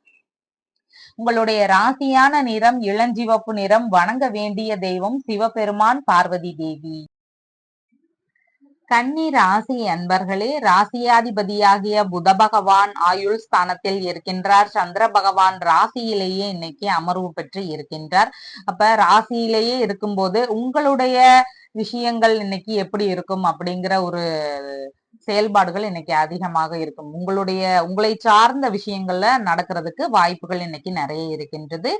உங்களுடைய ராசியான நிறம் இளஞ்சிவப்பு நிறம். வணங்க வேண்டிய தெய்வம் சிவபெருமான், பார்வதி தேவி. கன்னி ராசி அன்பர்களே, ராசியாதிபதியாகிய புத பகவான் ஆயுள் ஸ்தானத்தில் இருக்கின்றார். சந்திர பகவான் ராசியிலேயே இன்னைக்கு அமர்வு பெற்று இருக்கின்றார். அப்ப ராசியிலேயே இருக்கும்போது உங்களுடைய விஷயங்கள் இன்னைக்கு எப்படி இருக்கும் அப்படிங்கிற ஒரு செயல்பாடுகள் இன்னைக்கு அதிகமாக இருக்கும். உங்களை சார்ந்த விஷயங்கள்ல நடக்கிறதுக்கு வாய்ப்புகள் இன்னைக்கு நிறைய இருக்கின்றது.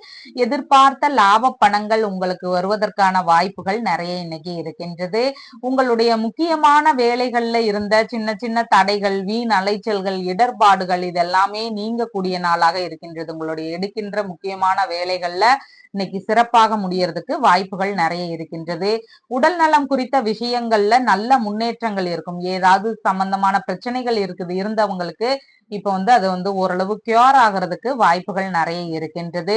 எதிர்பார்த்த லாப பணங்கள் உங்களுக்கு வருவதற்கான வாய்ப்புகள் நிறைய இன்னைக்கு இருக்கின்றது. உங்களுடைய முக்கியமான வேலைகள்ல இருந்த சின்ன சின்ன தடைகள், வீண் அலைச்சல்கள், இடர்பாடுகள் இதெல்லாமே நீங்கக்கூடிய நாளாக இருக்கின்றது. உங்களுடைய எடுக்கின்ற முக்கியமான வேலைகள்ல இன்னைக்கு சிறப்பாக முடியறதுக்கு வாய்ப்புகள் நிறைய இருக்கின்றது. உடல் நலம் குறித்த விஷயங்கள்ல நல்ல முன்னேற்றங்கள் இருக்கும். ஏதாவது சம்பந்தமான பிரச்சனைகள் இருந்தவங்களுக்கு இப்ப அது ஓரளவு கியூர் ஆகிறதுக்கு வாய்ப்புகள் நிறைய இருக்கின்றது.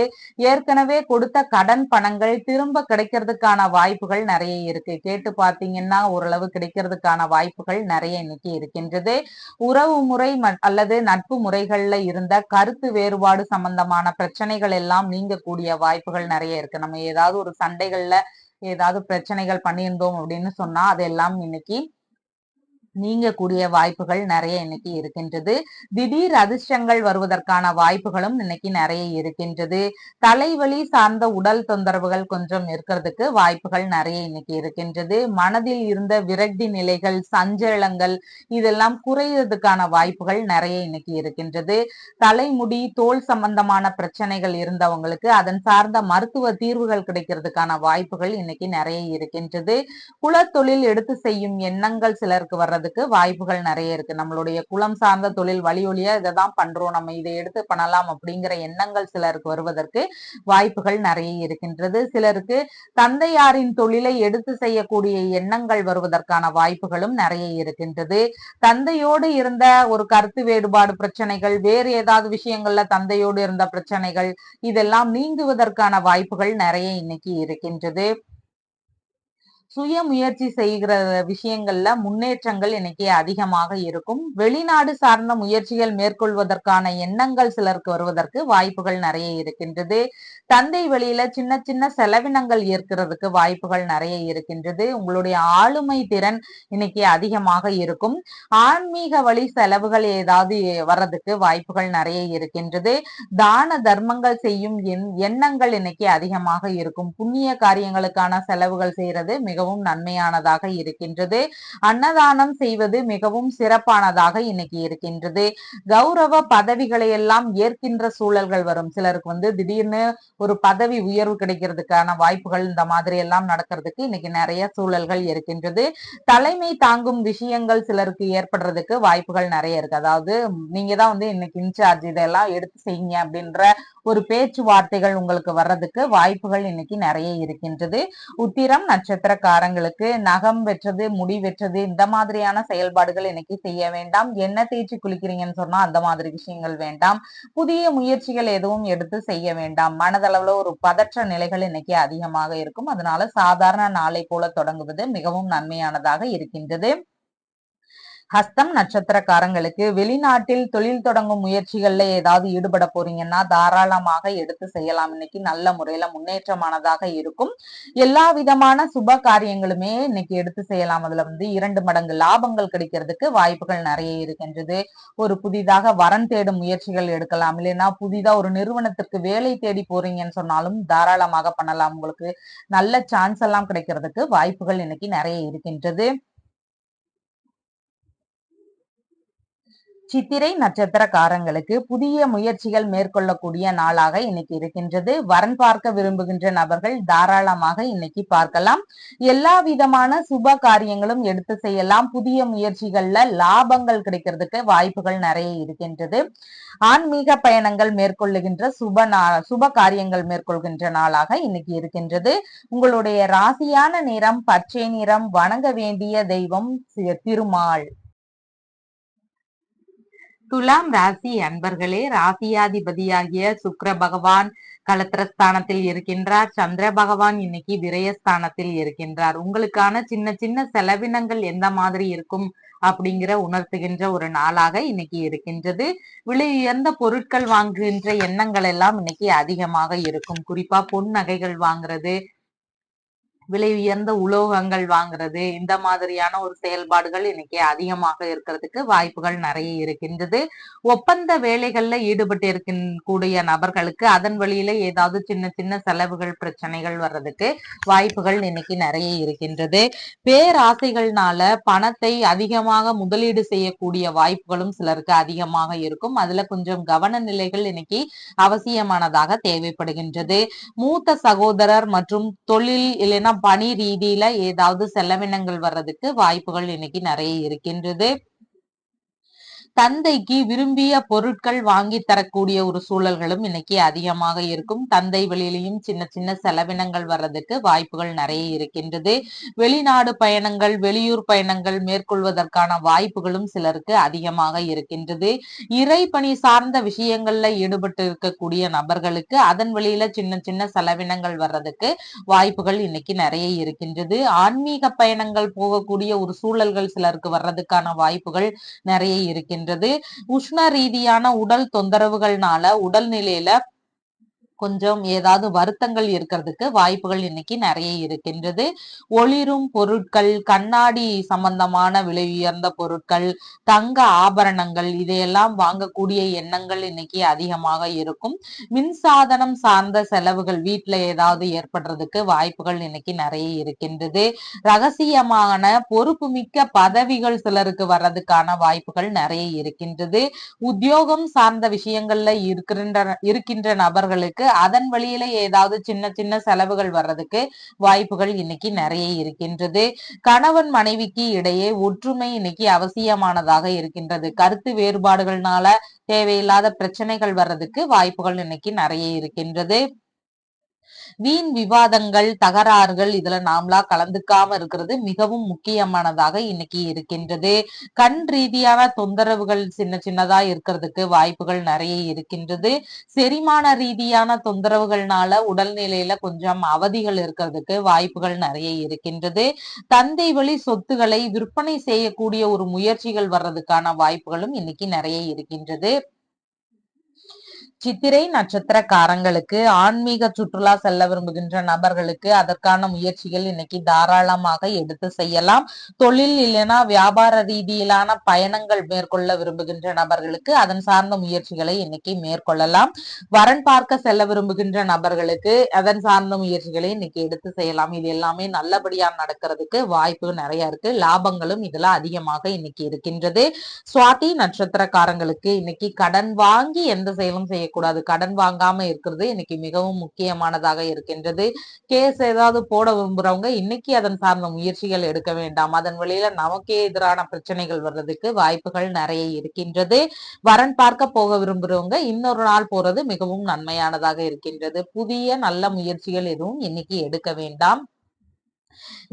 ஏற்கனவே கொடுத்த கடன் பணங்கள் திரும்ப கிடைக்கிறதுக்கான வாய்ப்புகள் நிறைய இருக்கு. கேட்டு பார்த்தீங்கன்னா ஓரளவு கிடைக்கிறதுக்கான வாய்ப்புகள் நிறைய இன்னைக்கு இருக்கின்றது. உறவு முறை அல்லது நட்பு முறைகள்ல இருந்த கருத்து வேறுபாடு சம்பந்தமான பிரச்சனைகள் எல்லாம் நீங்கக்கூடிய வாய்ப்புகள் நிறைய இருக்கு. நம்ம ஏதாவது ஒரு சண்டைகள்ல ஏதாவது பிரச்சனைகள் பண்ணியிருந்தோம் அப்படின்னு சொன்னா அதெல்லாம் இன்னைக்கு நீங்கக்கூடிய வாய்ப்புகள் நிறைய இன்னைக்கு இருக்கின்றது. திடீர் அதிர்ஷ்டங்கள் வருவதற்கான வாய்ப்புகளும் இன்னைக்கு நிறைய இருக்கின்றது. தலைவலி சார்ந்த உடல் தொந்தரவுகள் கொஞ்சம் இருக்கிறதுக்கு வாய்ப்புகள் நிறைய இன்னைக்கு இருக்கின்றது. மனதில் இருந்த விரக்தி நிலைகள், சஞ்சலங்கள் இதெல்லாம் குறையறதுக்கான வாய்ப்புகள் நிறைய இன்னைக்கு இருக்கின்றது. தலைமுடி, தோல் சம்பந்தமான பிரச்சனைகள் இருந்தவங்களுக்கு அதன் சார்ந்த மருத்துவ தீர்வுகள் கிடைக்கிறதுக்கான வாய்ப்புகள் இன்னைக்கு நிறைய இருக்கின்றது. குலத்தொழில் எடுத்து செய்யும் எண்ணங்கள் சிலருக்கு வர்றதுக்கு வாய்ப்புகள் நிறைய இருக்கு. நம்மளுடைய குலம் சார்ந்த தொழில் வழி ஒழியா இதைதான் பண்றோம், நம்ம இதை எடுத்து பண்ணலாம் அப்படிங்கிற எண்ணங்கள் சிலருக்கு வருவதற்கு வாய்ப்புகள் நிறைய இருக்கின்றது. சிலருக்கு தந்தையாரின் தொழிலை எடுத்து செய்யக்கூடிய எண்ணங்கள் வருவதற்கான வாய்ப்புகளும் நிறைய இருக்கின்றது. தந்தையோடு இருந்த ஒரு கருத்து வேறுபாடு பிரச்சனைகள், வேறு ஏதாவது விஷயங்கள்ல தந்தையோடு இருந்த பிரச்சனைகள் இதெல்லாம் நீங்குவதற்கான வாய்ப்புகள் நிறைய இன்னைக்கு இருக்கின்றது. சுய முயற்சி செய்கிற விஷயங்கள்ல முன்னேற்றங்கள் இன்னைக்கு அதிகமாக இருக்கும். வெளிநாடு சார்ந்த முயற்சிகள் மேற்கொள்வதற்கான எண்ணங்கள் சிலருக்கு வருவதற்கு வாய்ப்புகள் நிறைய இருக்கின்றது. தந்தை வழியில சின்ன சின்ன செலவினங்கள் ஏற்கிறதுக்கு வாய்ப்புகள் நிறைய இருக்கின்றது. உங்களுடைய ஆளுமை திறன் இன்னைக்கு அதிகமாக இருக்கும். ஆன்மீக வழி செலவுகள் ஏதாவது வர்றதுக்கு வாய்ப்புகள் நிறைய இருக்கின்றது. தான தர்மங்கள் செய்யும் எண்ணங்கள் இன்னைக்கு அதிகமாக இருக்கும். புண்ணிய காரியங்களுக்கான செலவுகள் செய்யறது மிகவும் நன்மையானதாக இருக்கின்றது. அன்னதானம் செய்வது மிகவும் சிறப்பானதாக இன்னைக்கு இருக்கின்றது. கௌரவ பதவிகளை எல்லாம் ஏற்கின்ற சூழல்கள் வரும். சிலருக்கு திடீர்னு ஒரு பதவி உயர்வு கிடைக்கிறதுக்கான வாய்ப்புகள் இந்த மாதிரி எல்லாம் நடக்கிறதுக்கு இன்னைக்கு நிறைய சூழல்கள் இருக்கின்றது. தலைமை தாங்கும் விஷயங்கள் சிலருக்கு ஏற்படுறதுக்கு வாய்ப்புகள் நிறைய இருக்கு. அதாவது நீங்க தான் இன்னைக்கு இன்சார்ஜ், இதெல்லாம் எடுத்து செய்யுங்க அப்படின்ற ஒரு பேச்சுவார்த்தைகள் உங்களுக்கு வர்றதுக்கு வாய்ப்புகள் இன்னைக்கு நிறைய இருக்கின்றது. உத்திரம் நட்சத்திரக்காரங்களுக்கு நகம் வெற்றது, முடி வெற்றது இந்த மாதிரியான செயல்பாடுகள் இன்னைக்கு செய்ய வேண்டாம். எண்ணெய் தேய்ச்சி குளிக்கிறீங்கன்னு சொன்னா அந்த மாதிரி விஷயங்கள் வேண்டாம். புதிய முயற்சிகள் எதுவும் எடுத்து செய்ய வேண்டாம். மனதளவுல ஒரு பதற்ற நிலைகள் இன்னைக்கு அதிகமாக இருக்கும். அதனால சாதாரண நாளை போல தொடங்குவது மிகவும் நன்மையானதாக இருக்கின்றது. ஹஸ்தம் நட்சத்திரக்காரங்களுக்கு வெளிநாட்டில் தொழில் தொடங்கும் முயற்சிகள்ல ஏதாவது ஈடுபட போறீங்கன்னா தாராளமாக எடுத்து செய்யலாம். இன்னைக்கு நல்ல முறையில முன்னேற்றமானதாக இருக்கும். எல்லா விதமான சுப காரியங்களுமே இன்னைக்கு எடுத்து செய்யலாம். அதுல 2 மடங்கு லாபங்கள் கிடைக்கிறதுக்கு வாய்ப்புகள் நிறைய இருக்கின்றது. ஒரு புதிதாக வரன் தேடும் முயற்சிகள் எடுக்கலாம். இல்லைன்னா புதிதா ஒரு நிறுவனத்திற்கு வேலை தேடி போறீங்கன்னு சொன்னாலும் தாராளமாக பண்ணலாம். உங்களுக்கு நல்ல சான்ஸ் எல்லாம் கிடைக்கிறதுக்கு வாய்ப்புகள் இன்னைக்கு நிறைய இருக்கின்றது. சித்திரை நட்சத்திரக்காரங்களுக்கு புதிய முயற்சிகள் மேற்கொள்ளக்கூடிய நாளாக இன்னைக்கு இருக்கின்றது. வரன் பார்க்க விரும்புகின்ற நபர்கள் தாராளமாக இன்னைக்கு பார்க்கலாம். எல்லா விதமான சுப காரியங்களும் எடுத்து செய்யலாம். புதிய முயற்சிகள்ல லாபங்கள் கிடைக்கிறதுக்கு வாய்ப்புகள் நிறைய இருக்கின்றது. ஆன்மீக பயணங்கள் மேற்கொள்ளுகின்ற சுப காரியங்கள் மேற்கொள்கின்ற நாளாக இன்னைக்கு இருக்கின்றது. உங்களுடைய ராசியான நிறம் பச்சை நிறம். வணங்க வேண்டிய தெய்வம் திருமால். துலாம் ராசி அன்பர்களே, ராசியாதிபதியாகிய சுக்கிர பகவான் களத்திரஸ்தானத்தில் இருக்கின்றார். சந்திர பகவான் இன்னைக்கு விரயஸ்தானத்தில் இருக்கின்றார். உங்களுக்கான சின்ன சின்ன செலவினங்கள் எந்த மாதிரி இருக்கும் அப்படிங்கிற உணர்த்துகின்ற ஒரு நாளாக இன்னைக்கு இருக்கின்றது. விலை உயர்ந்த பொருட்கள் வாங்குகின்ற எண்ணங்கள் எல்லாம் இன்னைக்கு அதிகமாக இருக்கும். குறிப்பா பொன் நகைகள் வாங்குறது, விலை உயர்ந்த உலோகங்கள் வாங்குறது, இந்த மாதிரியான ஒரு செயல்பாடுகள் இன்னைக்கு அதிகமாக இருக்கிறதுக்கு வாய்ப்புகள் நிறைய இருக்கின்றது. ஒப்பந்த வேலைகள்ல ஈடுபட்டு இருக்கக்கூடிய நபர்களுக்கு அதன் வழியில ஏதாவது சின்ன சின்ன செலவுகள் பிரச்சனைகள் வர்றதுக்கு வாய்ப்புகள் இன்னைக்கு நிறைய இருக்கின்றது. பேராசைகள்னால பணத்தை அதிகமாக முதலீடு செய்யக்கூடிய வாய்ப்புகளும் சிலருக்கு அதிகமாக இருக்கும். அதுல கொஞ்சம் கவன நிலைகள் இன்னைக்கு அவசியமானதாக தேவைப்படுகின்றது. மூத்த சகோதரர் மற்றும் தொழில் இல்லைன்னா பணி ரீதியில ஏதாவது செலவினங்கள் வர்றதுக்கு வாய்ப்புகள் இன்னைக்கு நிறைய இருக்கின்றது. தந்தைக்கு விரும்பிய பொருட்கள் வாங்கி தரக்கூடிய ஒரு சூழல்களும் இன்னைக்கு அதிகமாக இருக்கும். தந்தை வெளியிலையும் சின்ன சின்ன செலவினங்கள் வர்றதுக்கு வாய்ப்புகள் நிறைய இருக்கின்றது. வெளிநாடு பயணங்கள், வெளியூர் பயணங்கள் மேற்கொள்வதற்கான வாய்ப்புகளும் சிலருக்கு அதிகமாக இருக்கின்றது. இறை பணி சார்ந்த விஷயங்கள்ல ஈடுபட்டு இருக்கக்கூடிய நபர்களுக்கு அதன் வழியில சின்ன சின்ன செலவினங்கள் வர்றதுக்கு வாய்ப்புகள் இன்னைக்கு நிறைய இருக்கின்றது. ஆன்மீக பயணங்கள் போகக்கூடிய ஒரு சூழல்கள் சிலருக்கு வர்றதுக்கான வாய்ப்புகள் நிறைய இருக்கின்றது. உஷ்ண ரீதியான உடல் தொந்தரவுகள்னால உடல்நிலையில கொஞ்சம் ஏதாவது வருத்தங்கள் இருக்கிறதுக்கு வாய்ப்புகள் இன்னைக்கு நிறைய இருக்கின்றது. ஒளிரும் பொருட்கள், கண்ணாடி சம்பந்தமான விலை உயர்ந்த பொருட்கள், தங்க ஆபரணங்கள் இதையெல்லாம் வாங்கக்கூடிய எண்ணங்கள் இன்னைக்கு அதிகமாக இருக்கும். மின்சாதனம் சார்ந்த செலவுகள் வீட்டுல ஏதாவது ஏற்படுறதுக்கு வாய்ப்புகள் இன்னைக்கு நிறைய இருக்கின்றது. ரகசியமான பொறுப்பு மிக்க பதவிகள் சிலருக்கு வர்றதுக்கான வாய்ப்புகள் நிறைய இருக்கின்றது. உத்தியோகம் சார்ந்த விஷயங்கள்ல இருக்கின்ற நபர்களுக்கு அதன் வழியில ஏதாவது சின்ன சின்ன செலவுகள் வர்றதுக்கு வாய்ப்புகள் இன்னைக்கு நிறைய இருக்கின்றது. கணவன் மனைவிக்கு இடையே ஒற்றுமை இன்னைக்கு அவசியமானதாக இருக்கின்றது. கருத்து வேறுபாடுகள்னால தேவையில்லாத பிரச்சனைகள் வர்றதுக்கு வாய்ப்புகள் இன்னைக்கு நிறைய இருக்கின்றது. வீண் விவாதங்கள், தகராறுகள் இதுல நாமளா கலந்துக்காம இருக்கிறது மிகவும் முக்கியமானதாக இன்னைக்கு இருக்கின்றது. கண் ரீதியான தொந்தரவுகள் சின்ன சின்னதா இருக்கிறதுக்கு வாய்ப்புகள் நிறைய இருக்கின்றது. செரிமான ரீதியான தொந்தரவுகள்னால உடல்நிலையில கொஞ்சம் அவதிகள் இருக்கிறதுக்கு வாய்ப்புகள் நிறைய இருக்கின்றது. தந்தை வழி சொத்துக்களை விற்பனை செய்யக்கூடிய ஒரு முயற்சிகள் வர்றதுக்கான வாய்ப்புகளும் இன்னைக்கு நிறைய இருக்கின்றது. சித்திரை நட்சத்திரக்காரங்களுக்கு ஆன்மீக சுற்றுலா செல்ல விரும்புகின்ற நபர்களுக்கு அதற்கான முயற்சிகள் இன்னைக்கு தாராளமாக எடுத்து செய்யலாம். தொழில் இல்லைன்னா வியாபார ரீதியிலான பயணங்கள் மேற்கொள்ள விரும்புகின்ற நபர்களுக்கு அதன் சார்ந்த முயற்சிகளை இன்னைக்கு மேற்கொள்ளலாம். வரன் பார்க்க செல்ல விரும்புகின்ற நபர்களுக்கு அதன் சார்ந்த முயற்சிகளை இன்னைக்கு எடுத்து செய்யலாம். இது எல்லாமே நல்லபடியா நடக்கிறதுக்கு வாய்ப்பு நிறைய இருக்கு. லாபங்களும் இதுல அதிகமாக இன்னைக்கு இருக்கின்றது. சுவாதி நட்சத்திரக்காரங்களுக்கு இன்னைக்கு கடன் வாங்கி எந்த செயலும் செய்யக்கூடாது. கடன் வாங்காம இருக்கிறது இன்னைக்கு மிகவும் முக்கியமானதாக இருக்கின்றது. கேஸ் ஏதாவது போட விரும்புறவங்க இன்னைக்கு அதன் சார்ந்த முயற்சிகள் எடுக்க வேண்டாம். அதன் வழியில நமக்கே எதிரான பிரச்சனைகள் வர்றதுக்கு வாய்ப்புகள் நிறைய இருக்கின்றது. வரன் பார்க்க போக விரும்புறவங்க இன்னொரு நாள் போறது மிகவும் நன்மையானதாக இருக்கின்றது. புதிய நல்ல முயற்சிகள் எதுவும் இன்னைக்கு எடுக்க வேண்டாம்.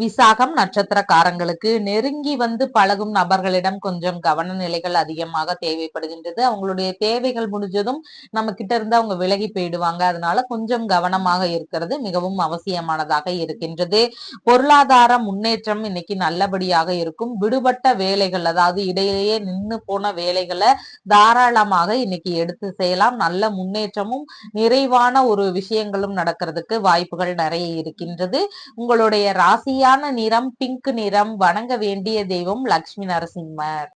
விசாகம் நட்சத்திரக்காரங்களுக்கு நெருங்கி வந்து பழகும் நபர்களிடம் கொஞ்சம் கவன நிலைகள் அதிகமாக தேவைப்படுகின்றது. அவங்களுடைய தேவைகள் முடிஞ்சதும் நம்ம கிட்ட இருந்து அவங்க விலகி போயிடுவாங்க. அதனால கொஞ்சம் கவனமாக இருக்கிறது மிகவும் அவசியமானதாக இருக்கின்றது. பொருளாதார முன்னேற்றம் இன்னைக்கு நல்லபடியாக இருக்கும். விடுபட்ட வேலைகள், அதாவது இடையிலேயே நின்று போன வேலைகளை தாராளமாக இன்னைக்கு எடுத்து செய்யலாம். நல்ல முன்னேற்றமும் நிறைவான ஒரு விஷயங்களும் நடக்கிறதுக்கு வாய்ப்புகள் நிறைய இருக்கின்றது. உங்களுடைய ராசியான நிறம் பிங்க் நிறம். வணங்க வேண்டிய தெய்வம் லட்சுமி நரசிம்மர்.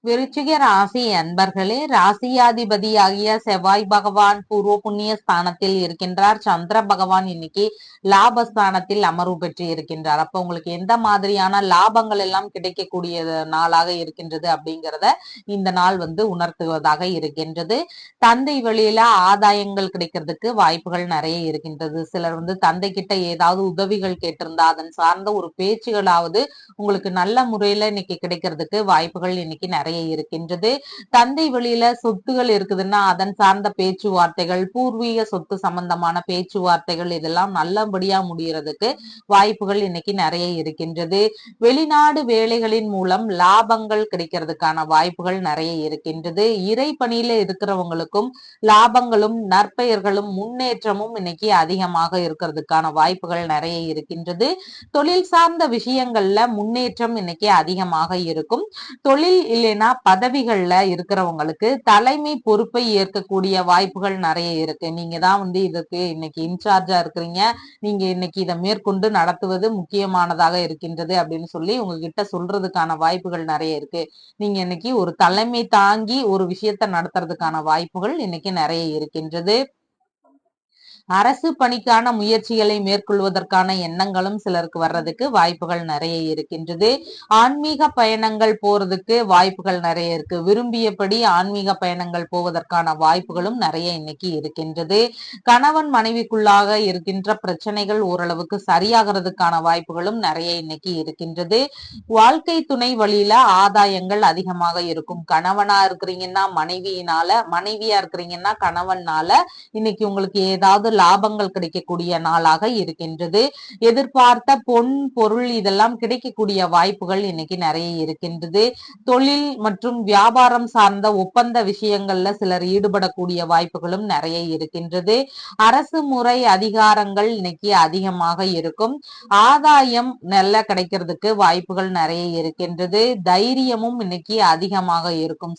விருச்சிக ராசி அன்பர்களே, ராசியாதிபதியாகிய செவ்வாய் பகவான் பூர்வ புண்ணிய ஸ்தானத்தில் இருக்கின்றார். சந்திர பகவான் இன்னைக்கு லாபஸ்தானத்தில் அமர்வு பெற்று இருக்கின்றார். அப்ப உங்களுக்கு எந்த மாதிரியான லாபங்கள் எல்லாம் கிடைக்கக்கூடிய நாளாக இருக்கின்றது அப்படிங்கிறத இந்த நாள் உணர்த்துவதாக இருக்கின்றது. தந்தை வழியில ஆதாயங்கள் கிடைக்கிறதுக்கு வாய்ப்புகள் நிறைய இருக்கின்றது. சிலர் தந்தை கிட்ட ஏதாவது உதவிகள் கேட்டிருந்தா அதன் சார்ந்த ஒரு பேச்சுகளாவது உங்களுக்கு நல்ல முறையில இன்னைக்கு கிடைக்கிறதுக்கு வாய்ப்புகள் இன்னைக்கு நிறைய இருக்கின்றது. தந்தை வழியில சொத்துகள் இருக்குதுன்னா அதன் சார்ந்த பேச்சுவார்த்தைகள், பூர்வீக சொத்து சம்பந்தமான பேச்சுவார்த்தைகள் இதெல்லாம் நல்லபடியா முடியறதுக்கு வாய்ப்புகள் இன்னைக்கு நிறைய இருக்கின்றது. வெளிநாடு வேலைகளின் மூலம் லாபங்கள் கிடைக்கிறதுக்கான வாய்ப்புகள் நிறைய இருக்கின்றது. இறை பணியில இருக்கிறவங்களுக்கும் லாபங்களும் நற்பெயர்களும் முன்னேற்றமும் இன்னைக்கு அதிகமாக இருக்கிறதுக்கான வாய்ப்புகள் நிறைய இருக்கின்றது. தொழில் சார்ந்த விஷயங்கள்ல முன்னேற்றம் இன்னைக்கு அதிகமாக இருக்கும். தொழில் இல்லைன்னா பதவிகள்ல இருக்கிறவங்களுக்கு தலைமை பொறுப்பை ஏற்கக்கூடிய வாய்ப்புகள் நிறைய இருக்கு. நீங்க தான் இதுக்கு இன்னைக்கு இன்சார்ஜா இருக்கிறீங்க, நீங்க இன்னைக்கு இதை மேற்கொண்டு நடத்துவது முக்கியமானதாக இருக்கின்றது அப்படின்னு சொல்லி உங்ககிட்ட சொல்றதுக்கான வாய்ப்புகள் நிறைய இருக்கு. நீங்க இன்னைக்கு ஒரு தலைமை தாங்கி ஒரு விஷயத்த நடத்துறதுக்கான வாய்ப்புகள் இன்னைக்கு நிறைய இருக்கின்றது. அரசு பணிக்கான முயற்சிகளை மேற்கொள்வதற்கான எண்ணங்களும் சிலருக்கு வர்றதுக்கு வாய்ப்புகள் நிறைய இருக்கின்றது. ஆன்மீக பயணங்கள் போறதுக்கு வாய்ப்புகள் நிறைய இருக்கு. விரும்பியபடி ஆன்மீக பயணங்கள் போவதற்கான வாய்ப்புகளும் நிறைய இன்னைக்கு இருக்கின்றது. கணவன் மனைவிக்குள்ளாக இருக்கின்ற பிரச்சனைகள் ஓரளவுக்கு சரியாகிறதுக்கான வாய்ப்புகளும் நிறைய இன்னைக்கு இருக்கின்றது. வாழ்க்கை துணை வழியில ஆதாயங்கள் அதிகமாக இருக்கும். கணவனா இருக்கிறீங்கன்னா மனைவியினால, மனைவியா இருக்கிறீங்கன்னா கணவனால இன்னைக்கு உங்களுக்கு ஏதாவது லாபங்கள் கிடைக்கக்கூடிய நாளாக இருக்கின்றது. எதிர்பார்த்த பொன் பொருள் இதெல்லாம் கிடைக்கக்கூடிய வாய்ப்புகள் இன்னைக்கு நிறைய இருக்கின்றது. தொழில் மற்றும் வியாபாரம் சார்ந்த ஒப்பந்த விஷயங்கள்ல சிலர் ஈடுபடக்கூடிய வாய்ப்புகளும் நிறைய இருக்கின்றது. அரசு முறை அதிகாரங்கள் இன்னைக்கு அதிகமாக இருக்கும். ஆதாயம் நல்ல கிடைக்கிறதுக்கு வாய்ப்புகள் நிறைய இருக்கின்றது. தைரியமும் இன்னைக்கு அதிகமாக இருக்கும்.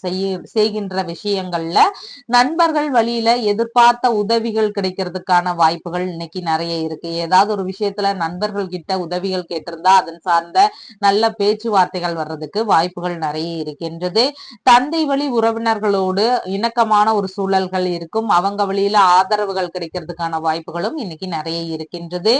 செய்கின்ற விஷயங்கள்ல நண்பர்கள் வழியில எதிர்பார்த்த உதவிகள் கிடைக்கிறதுக்கான வாய்ப்புகள் இன்னைக்கு நிறைய இருக்கு. ஏதாவது ஒரு விஷயத்துல நண்பர்கள் கிட்ட உதவிகள் கேட்டிருந்தா அதன் சார்ந்த நல்ல பேச்சுவார்த்தைகள் வர்றதுக்கு வாய்ப்புகள் நிறைய இருக்கின்றது. தந்தை வழி உறவினர்களோடு இணக்கமான ஒரு சூழல்கள் இருக்கும். அவங்க வழியில ஆதரவுகள் கிடைக்கிறதுக்கான வாய்ப்புகளும் இன்னைக்கு நிறைய இருக்கின்றது.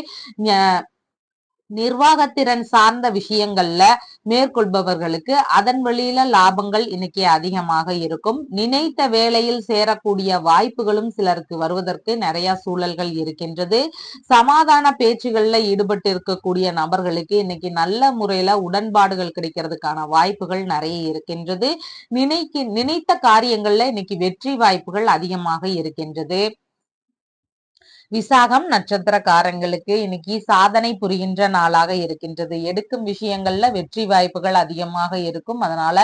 நிர்வாகத்திறன் சார்ந்த விஷயங்கள்ல மேற்கொள்பவர்களுக்கு அதன் வழியில லாபங்கள் இன்னைக்கு அதிகமாக இருக்கும். நினைத்த வேளையில் சேரக்கூடிய வாய்ப்புகளும் சிலருக்கு வருவதற்கு நிறைய சூழல்கள் இருக்கின்றது. சமாதான பேச்சுகள்ல ஈடுபட்டு இருக்கக்கூடிய நபர்களுக்கு இன்னைக்கு நல்ல முறையில உடன்பாடுகள் கிடைக்கிறதுக்கான வாய்ப்புகள் நிறைய இருக்கின்றது. நினைத்த காரியங்கள்ல இன்னைக்கு வெற்றி வாய்ப்புகள் அதிகமாக இருக்கின்றது. விசாகம் நட்சத்திரக்காரங்களுக்கு இன்னைக்கு சாதனை புரிகின்ற நாளாக இருக்கின்றது. எடுக்கும் விஷயங்கள்ல வெற்றி வாய்ப்புகள் அதிகமாக இருக்கும். அதனால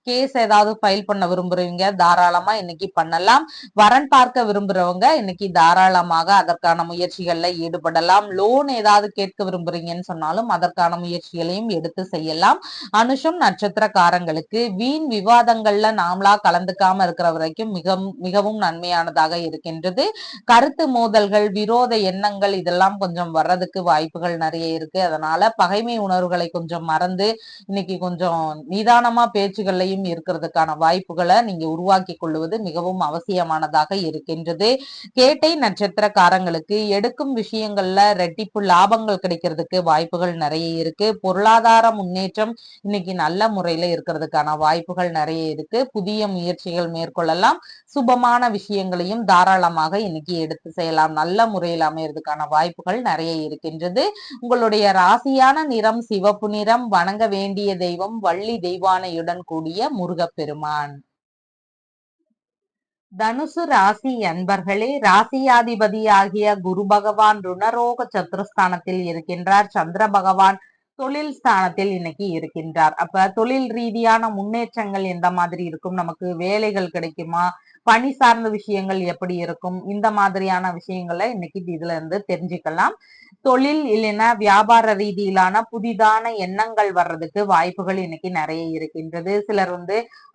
கேஸ் ஏதாவது ஃபைல் பண்ண விரும்புறவங்க தாராளமா இன்னைக்கு பண்ணலாம். வரன் பார்க்க விரும்புறவங்க இன்னைக்கு தாராளமாக அதற்கான முயற்சிகள்ல ஈடுபடலாம். லோன் ஏதாவது கேட்க விரும்புறீங்கன்னு சொன்னாலும் அதற்கான முயற்சிகளையும் எடுத்து செய்யலாம். அனுஷம் நட்சத்திரக்காரங்களுக்கு வீண் விவாதங்கள்ல நாமளா கலந்துக்காம இருக்கிற வரைக்கும் மிகவும் நன்மையானதாக இருக்கின்றது. கருத்து மோதல்கள், விரோத எண்ணங்கள் இதெல்லாம் கொஞ்சம் வர்றதுக்கு வாய்ப்புகள் நிறைய இருக்கு. அதனால பகைமை உணர்வுகளை கொஞ்சம் மறந்து இன்னைக்கு கொஞ்சம் நிதானமா பேச்சுகள்லையும் இருக்கிறதுக்கான வாய்ப்புகளை நீங்க உருவாக்கி கொள்வது மிகவும் அவசியமானதாக இருக்கின்றது. கேட்டை நட்சத்திரக்காரங்களுக்கு எடுக்கும் விஷயங்கள்ல ரெட்டிப்பு லாபங்கள் கிடைக்கிறதுக்கு வாய்ப்புகள் நிறைய இருக்கு. பொருளாதார முன்னேற்றம் இன்னைக்கு நல்ல முறையில இருக்கிறதுக்கான வாய்ப்புகள் நிறைய இருக்கு. புதிய முயற்சிகள் மேற்கொள்ளலாம். சுபமான விஷயங்களையும் தாராளமாக இன்னைக்கு எடுத்து செய்யலாம். நல்ல முறையில் அமையறதுக்கான வாய்ப்புகள் நிறைய இருக்கின்றது. உங்களுடைய ராசியான நிறம் சிவப்பு நிறம். வணங்க வேண்டிய தெய்வம் வள்ளி தெய்வானையுடன் கூடிய முருகப்பெருமான். தனுசு ராசி அன்பர்களே, ராசியாதிபதியாகிய குரு பகவான் ருணரோக சத்துருஸ்தானத்தில் இருக்கின்றார். சந்திர பகவான் தொழில் ஸ்தானத்தில் இன்னைக்கு இருக்கின்றார். அப்ப தொழில் ரீதியான முன்னேற்றங்கள் எந்த மாதிரி இருக்கும், நமக்கு வேலைகள் கிடைக்குமா, பணி சார்ந்த விஷயங்கள் எப்படி இருக்கும், இந்த மாதிரியான விஷயங்களை இன்னைக்கு இதுல இருந்து தெரிஞ்சுக்கலாம். தொழில் இல்லைன்னா வியாபார ரீதியிலான புதிதான எண்ணங்கள் வர்றதுக்கு வாய்ப்புகள் இன்னைக்கு நிறைய இருக்கின்றது. சிலர்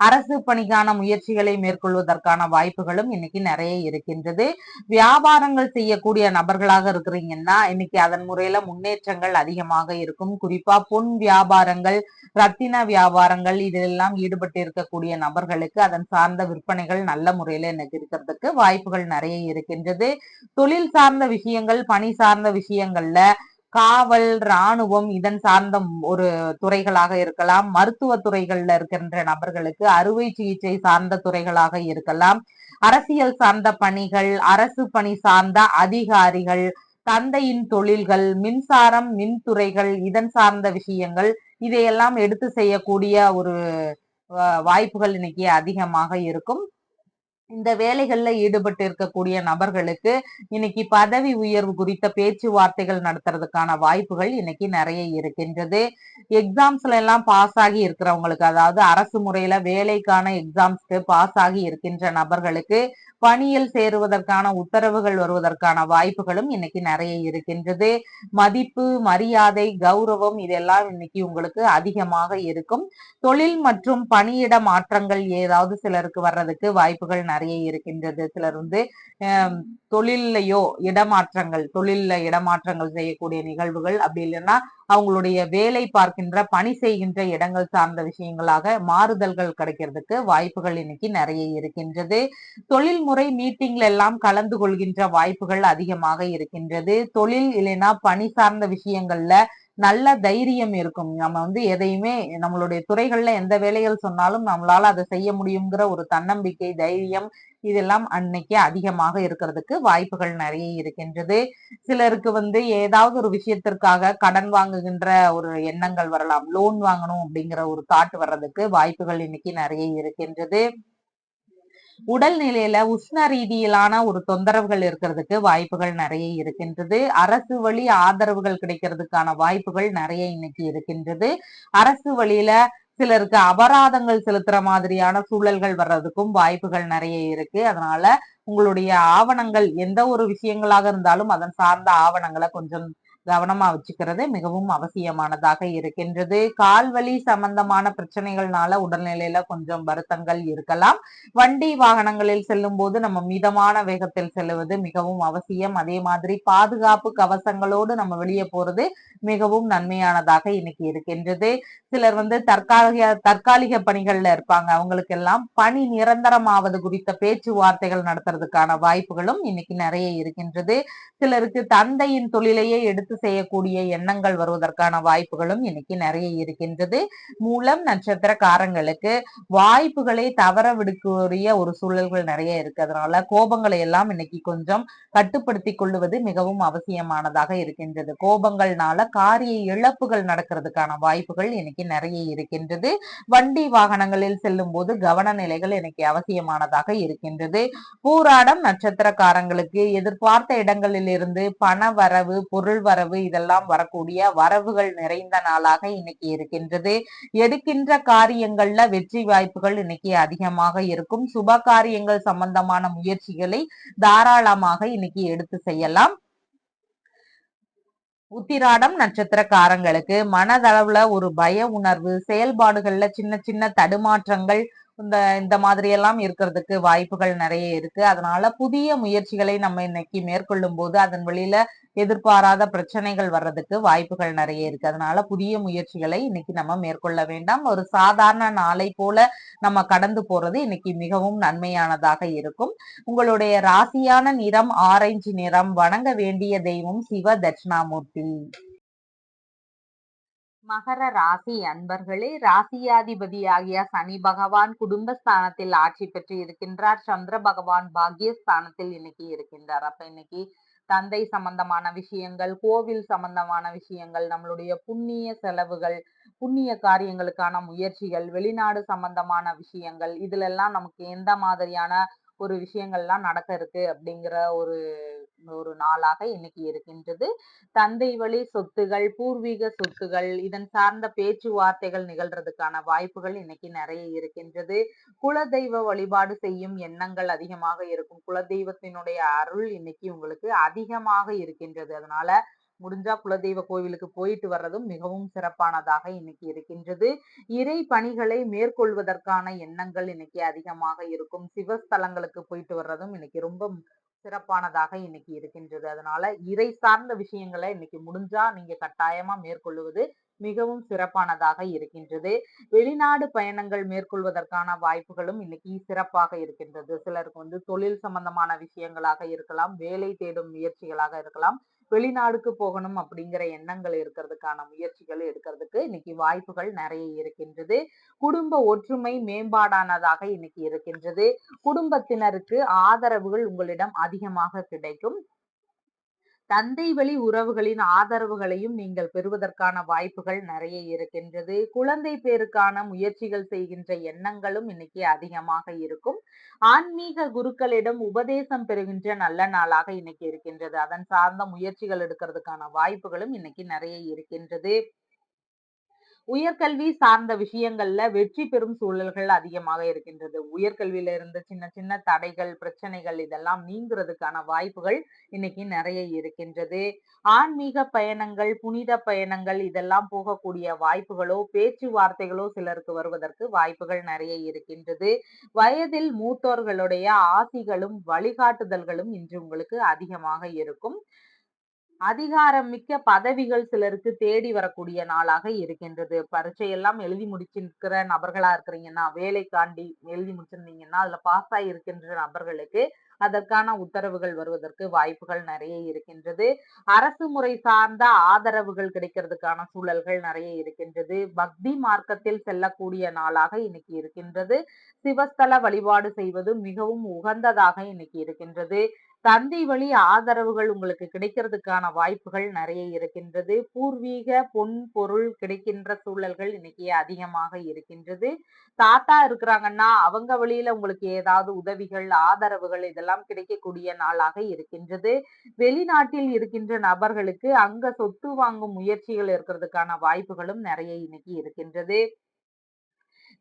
அரசு பணிக்கான முயற்சிகளை மேற்கொள்வதற்கான வாய்ப்புகளும் இன்னைக்கு நிறைய இருக்கின்றது. வியாபாரங்கள் செய்யக்கூடிய நபர்களாக இருக்கிறீங்கன்னா இன்னைக்கு அதன் முறையில முன்னேற்றங்கள் அதிகமாக இருக்கும். குறிப்பா பொன் வியாபாரங்கள், ரத்தின வியாபாரங்கள் இதெல்லாம் ஈடுபட்டு இருக்கக்கூடிய நபர்களுக்கு அதன் சார்ந்த விற்பனைகள் நல்ல முறையில இன்னைக்கு இருக்கிறதுக்கு வாய்ப்புகள் நிறைய இருக்கின்றது. தொழில் சார்ந்த விஷயங்கள், பணி சார்ந்த விஷயங்கள்ல காவல், ராணுவம் இதன் சார்ந்த ஒரு துறைகளாக இருக்கலாம். மருத்துவ துறைகள்ல இருக்கின்ற நபர்களுக்கு அறுவை சிகிச்சை சார்ந்த துறைகளாக இருக்கலாம். அரசியல் சார்ந்த பணிகள், அரசு பணி சார்ந்த அதிகாரிகள், தந்தையின் தொழில்கள், மின்சாரம், மின்துறைகள் இதன் சார்ந்த விஷயங்கள் இதையெல்லாம் எடுத்து செய்யக்கூடிய ஒரு வாய்ப்புகள் இன்னைக்கு அதிகமாக இருக்கும். இந்த வேலைகள்ல ஈடுபட்டு இருக்கக்கூடிய நபர்களுக்கு இன்னைக்கு பதவி உயர்வு குறித்த பேச்சுவார்த்தைகள் நடத்துறதுக்கான வாய்ப்புகள் இன்னைக்கு நிறைய இருக்கின்றது. எக்ஸாம்ஸ்ல எல்லாம் பாஸ் ஆகி இருக்கிறவங்களுக்கு, அதாவது அரசு முறையில வேலைக்கான எக்ஸாம்ஸ்க்கு பாஸ் ஆகி இருக்கின்ற நபர்களுக்கு பணியில் சேருவதற்கான உத்தரவுகள் வருவதற்கான வாய்ப்புகளும் இன்னைக்கு நிறைய இருக்கின்றது. மதிப்பு, மரியாதை, கௌரவம் இதெல்லாம் இன்னைக்கு உங்களுக்கு அதிகமாக இருக்கும். தொழில் மற்றும் பணியிட மாற்றங்கள் ஏதாவது சிலருக்கு வர்றதுக்கு வாய்ப்புகள் நிறைய இருக்கின்றது. சிலர் தொழிலையோ தொழில்ல இடமாற்றங்கள் செய்யக்கூடிய நிகழ்வுகள், அப்படி இல்லைன்னா அவங்களுடைய வேலை பார்க்கின்ற பணி செய்கின்ற இடங்கள் சார்ந்த விஷயங்களாக மாறுதல்கள் கிடைக்கிறதுக்கு வாய்ப்புகள் இன்னைக்கு நிறைய இருக்கின்றது. தொழில்முறை மீட்டிங்ல எல்லாம் கலந்து கொள்கின்ற வாய்ப்புகள் அதிகமாக இருக்கின்றது. தொழில் இல்லைன்னா பணி சார்ந்த விஷயங்கள்ல நல்ல தைரியம் இருக்கும். நம்ம எதையுமே நம்மளுடைய துறைகள்ல எந்த வேலைகள் சொன்னாலும் நம்மளால அதை செய்ய முடியுங்கிற ஒரு தன்னம்பிக்கை, தைரியம் இதெல்லாம் அன்னைக்கு அதிகமாக இருக்கிறதுக்கு வாய்ப்புகள் நிறைய இருக்கின்றது. சிலருக்கு ஏதாவது ஒரு விஷயத்திற்காக கடன் வாங்குகின்ற ஒரு எண்ணங்கள் வரலாம். லோன் வாங்கணும் அப்படிங்கிற ஒரு தாட் வர்றதுக்கு வாய்ப்புகள் இன்னைக்கு நிறைய இருக்கின்றது. உடல்நிலையில உஷ்ண ரீதியிலான ஒரு தொந்தரவுகள் இருக்கிறதுக்கு வாய்ப்புகள் நிறைய இருக்கின்றது. அரசு வழி ஆதரவுகள் கிடைக்கிறதுக்கான வாய்ப்புகள் நிறைய இன்னைக்கு இருக்கின்றது. அரசு வழியில சிலருக்கு அபராதங்கள் செலுத்துற மாதிரியான சூழல்கள் வர்றதுக்கும் வாய்ப்புகள் நிறைய இருக்கு. அதனால உங்களுடைய ஆவணங்கள் எந்த ஒரு விஷயங்களாக இருந்தாலும் அதன் சார்ந்த ஆவணங்களை கொஞ்சம் கவனமா வச்சுக்கிறது மிகவும் அவசியமானதாக இருக்கின்றது. கால்வலி சம்பந்தமான பிரச்சனைகள்னால உடல்நிலையில கொஞ்சம் வருத்தங்கள் இருக்கலாம். வண்டி வாகனங்களில் செல்லும் போது நம்ம மிதமான வேகத்தில் செல்லுவது மிகவும் அவசியம். அதே மாதிரி பாதுகாப்பு கவசங்களோடு நம்ம வெளியே போறது மிகவும் நன்மையானதாக இன்னைக்கு இருக்கின்றது. சிலர் தற்காலிக பணிகள்ல இருப்பாங்க. அவங்களுக்கு எல்லாம் பணி நிரந்தரமாவது குறித்த பேச்சுவார்த்தைகள் நடத்துறதுக்கான வாய்ப்புகளும் இன்னைக்கு நிறைய இருக்கின்றது. சிலருக்கு தந்தையின் தொழிலையே எடுத்து செய்யக்கூடிய எண்ணங்கள் வருவதற்கான வாய்ப்புகளும் இன்னைக்கு நிறைய இருக்கின்றது. மூலம் நட்சத்திரக்காரங்களுக்கு வாய்ப்புகளை தவற விடுக்கக்கூடிய ஒரு சூழல்கள் நிறைய இருக்கு. அதனால கோபங்களை எல்லாம் இன்னைக்கு கொஞ்சம் கட்டுப்படுத்தி கொள்ளுவது மிகவும் அவசியமானதாக இருக்கின்றது. கோபங்கள்னால காரிய இழப்புகள் நடக்கிறதுக்கான வாய்ப்புகள் இன்னைக்கு நிறைய இருக்கின்றது. வண்டி வாகனங்களில் செல்லும் போது கவன நிலைகள் இன்னைக்கு அவசியமானதாக இருக்கின்றது. பூராடம் நட்சத்திரக்காரங்களுக்கு எதிர்பார்த்த இடங்களில் இருந்து பண வரவு, பொருள் வரவு இதெல்லாம் வரக்கூடிய வரவுகள் நிறைந்த நாளாக இன்னைக்கு இருக்கின்றது. எடுக்கின்ற காரியங்கள்ல வெற்றி வாய்ப்புகள் இன்னைக்கு அதிகமாக இருக்கும். சுப காரியங்கள் சம்பந்தமான முயற்சிகளை தாராளமாக இன்னைக்கு எடுத்து செய்யலாம். உத்திராடம் நட்சத்திரக்காரங்களுக்கு மனதளவுல ஒரு பய உணர்வு, செயல்பாடுகள்ல சின்ன சின்ன தடுமாற்றங்கள் இந்த மாதிரி எல்லாம் இருக்கிறதுக்கு வாய்ப்புகள் நிறைய இருக்கு. அதனால புதிய முயற்சிகளை நம்ம இன்னைக்கு மேற்கொள்ளும் போது அதன் வழியில எதிர்பாராத பிரச்சனைகள் வர்றதுக்கு வாய்ப்புகள் நிறைய இருக்கு. அதனால புதிய முயற்சிகளை இன்னைக்கு நம்ம மேற்கொள்ள வேண்டாம். ஒரு சாதாரண நாளை போல நம்ம கடந்து போறது இன்னைக்கு மிகவும் நன்மையானதாக இருக்கும். உங்களுடைய ராசியான நிறம் ஆரஞ்சு நிறம். வணங்க வேண்டிய தெய்வம் சிவ தட்சிணாமூர்த்தி. மகர ராசி அன்பர்களே, ராசியாதிபதியாகிய சனி பகவான் குடும்பஸ்தானத்தில் ஆட்சி பெற்று இருக்கின்றார். சந்திர பகவான் பாக்கியஸ்தானத்தில் இன்னைக்கு இருக்கின்றார். அப்ப இன்னைக்கு தந்தை சம்பந்தமான விஷயங்கள், கோவில் சம்பந்தமான விஷயங்கள், நம்மளுடைய புண்ணிய செலவுகள், புண்ணிய காரியங்களுக்கான முயற்சிகள், வெளிநாடு சம்பந்தமான விஷயங்கள் இதுல எல்லாம் நமக்கு எந்த மாதிரியான ஒரு விஷயங்கள்லாம் நடக்க இருக்கு அப்படிங்கிற ஒரு ஒரு நாளாக இன்னைக்கு இருக்கின்றது. தந்தை வழி சொத்துகள், பூர்வீக சொத்துகள், இதன் சார்ந்த பேச்சுவார்த்தைகள் நிகழ்றதுக்கான வாய்ப்புகள் இன்னைக்கு நிறைய இருக்கின்றது. குலதெய்வ வழிபாடு செய்யும் எண்ணங்கள் அதிகமாக இருக்கும். குலதெய்வத்தினுடைய அருள் இன்னைக்கு உங்களுக்கு அதிகமாக இருக்கின்றது. அதனால முடிஞ்சா குலதெய்வ கோவிலுக்கு போயிட்டு வர்றதும் மிகவும் சிறப்பானதாக இன்னைக்கு இருக்கின்றது. இறை பணிகளை மேற்கொள்வதற்கான எண்ணங்கள் இன்னைக்கு அதிகமாக இருக்கும். சிவஸ்தலங்களுக்கு போயிட்டு வர்றதும் இன்னைக்கு ரொம்ப சிறப்பானதாக இன்னைக்கு இருக்கின்றது. அதனால இறை சார்ந்த விஷயங்களை இன்னைக்கு முடிஞ்சா நீங்க கட்டாயமா மேற்கொள்ளுவது மிகவும் சிறப்பானதாக இருக்கின்றது. வெளிநாடு பயணங்கள் மேற்கொள்வதற்கான வாய்ப்புகளும் இன்னைக்கு சிறப்பாக இருக்கின்றது. சிலருக்கு தொழில் சம்பந்தமான விஷயங்களாக இருக்கலாம், வேலை தேடும் முயற்சிகளாக இருக்கலாம், வெளிநாடுக்கு போகணும் அப்படிங்கிற எண்ணங்கள் இருக்கிறதுக்கான முயற்சிகள் எடுக்கிறதுக்கு இன்னைக்கு வாய்ப்புகள் நிறைய இருக்கின்றது. குடும்ப ஒற்றுமை மேம்பாடானதாக இன்னைக்கு இருக்கின்றது. குடும்பத்தினருக்கு ஆதரவுகள் உங்களிடம் அதிகமாக கிடைக்கும். தந்தை வழி உறவுகளின் ஆதரவுகளையும் நீங்கள் பெறுவதற்கான வாய்ப்புகள் நிறைய இருக்கின்றது. குழந்தை பேருக்கான முயற்சிகள் செய்கின்ற எண்ணங்களும் இன்னைக்கு அதிகமாக இருக்கும். ஆன்மீக குருக்களிடம் உபதேசம் பெறுகின்ற நல்ல நாளாக இன்னைக்கு இருக்கின்றது. அதன் சார்ந்த முயற்சிகள் எடுக்கிறதுக்கான வாய்ப்புகளும் இன்னைக்கு நிறைய இருக்கின்றது. உயர்கல்வி சார்ந்த விஷயங்கள்ல வெற்றி பெறும் சூழல்கள் அதிகமாக இருக்கின்றது. உயர்கல்வியில இருந்த சின்ன சின்ன தடைகள், பிரச்சனைகள் இதெல்லாம் நீங்குறதுக்கான வாய்ப்புகள் இன்னைக்கு நிறைய இருக்கின்றது. ஆன்மீக பயணங்கள், புனித பயணங்கள் இதெல்லாம் போகக்கூடிய வாய்ப்புகளோ, பேச்சுவார்த்தைகளோ சிலருக்கு வருவதற்கு வாய்ப்புகள் நிறைய இருக்கின்றது. வயதில் மூத்தோர்களுடைய ஆசிகளும் வழிகாட்டுதல்களும் இன்று உங்களுக்கு அதிகமாக இருக்கும். அதிகாரம் மிக்க பதவிகள் சிலருக்கு தேடி வரக்கூடிய நாளாக இருக்கின்றது. பரீட்சை எல்லாம் எழுதி முடிச்சிருக்கிற நபர்களா இருக்கிறீங்கன்னா, வேலைக்காண்டி எழுதி முடிச்சிருந்தீங்கன்னா, அதுல பாஸ் ஆகி இருக்கின்ற நபர்களுக்கு அதற்கான உத்தரவுகள் வருவதற்கு வாய்ப்புகள் நிறைய இருக்கின்றது. அரசு முறை சார்ந்த ஆதரவுகள் கிடைக்கிறதுக்கான சூழல்கள் நிறைய இருக்கின்றது. பக்தி மார்க்கத்தில் செல்லக்கூடிய நாளாக இன்னைக்கு இருக்கின்றது. சிவஸ்தல வழிபாடு செய்வது மிகவும் உகந்ததாக இன்னைக்கு இருக்கின்றது. தந்தை வழி ஆதரவுகள் உங்களுக்கு கிடைக்கிறதுக்கான வாய்ப்புகள் நிறைய இருக்கின்றது. பூர்வீக பொன் பொருள் கிடைக்கின்ற சூழல்கள் இன்னைக்கு அதிகமாக இருக்கின்றது. தாத்தா இருக்கிறாங்கன்னா அவங்க வழியில உங்களுக்கு ஏதாவது உதவிகள், ஆதரவுகள் இதெல்லாம் கிடைக்கக்கூடிய நாளாக இருக்கின்றது. வெளிநாட்டில் இருக்கின்ற நபர்களுக்கு அங்க சொத்து வாங்கும் முயற்சிகள் இருக்கிறதுக்கான வாய்ப்புகளும் நிறைய இன்னைக்கு இருக்கின்றது.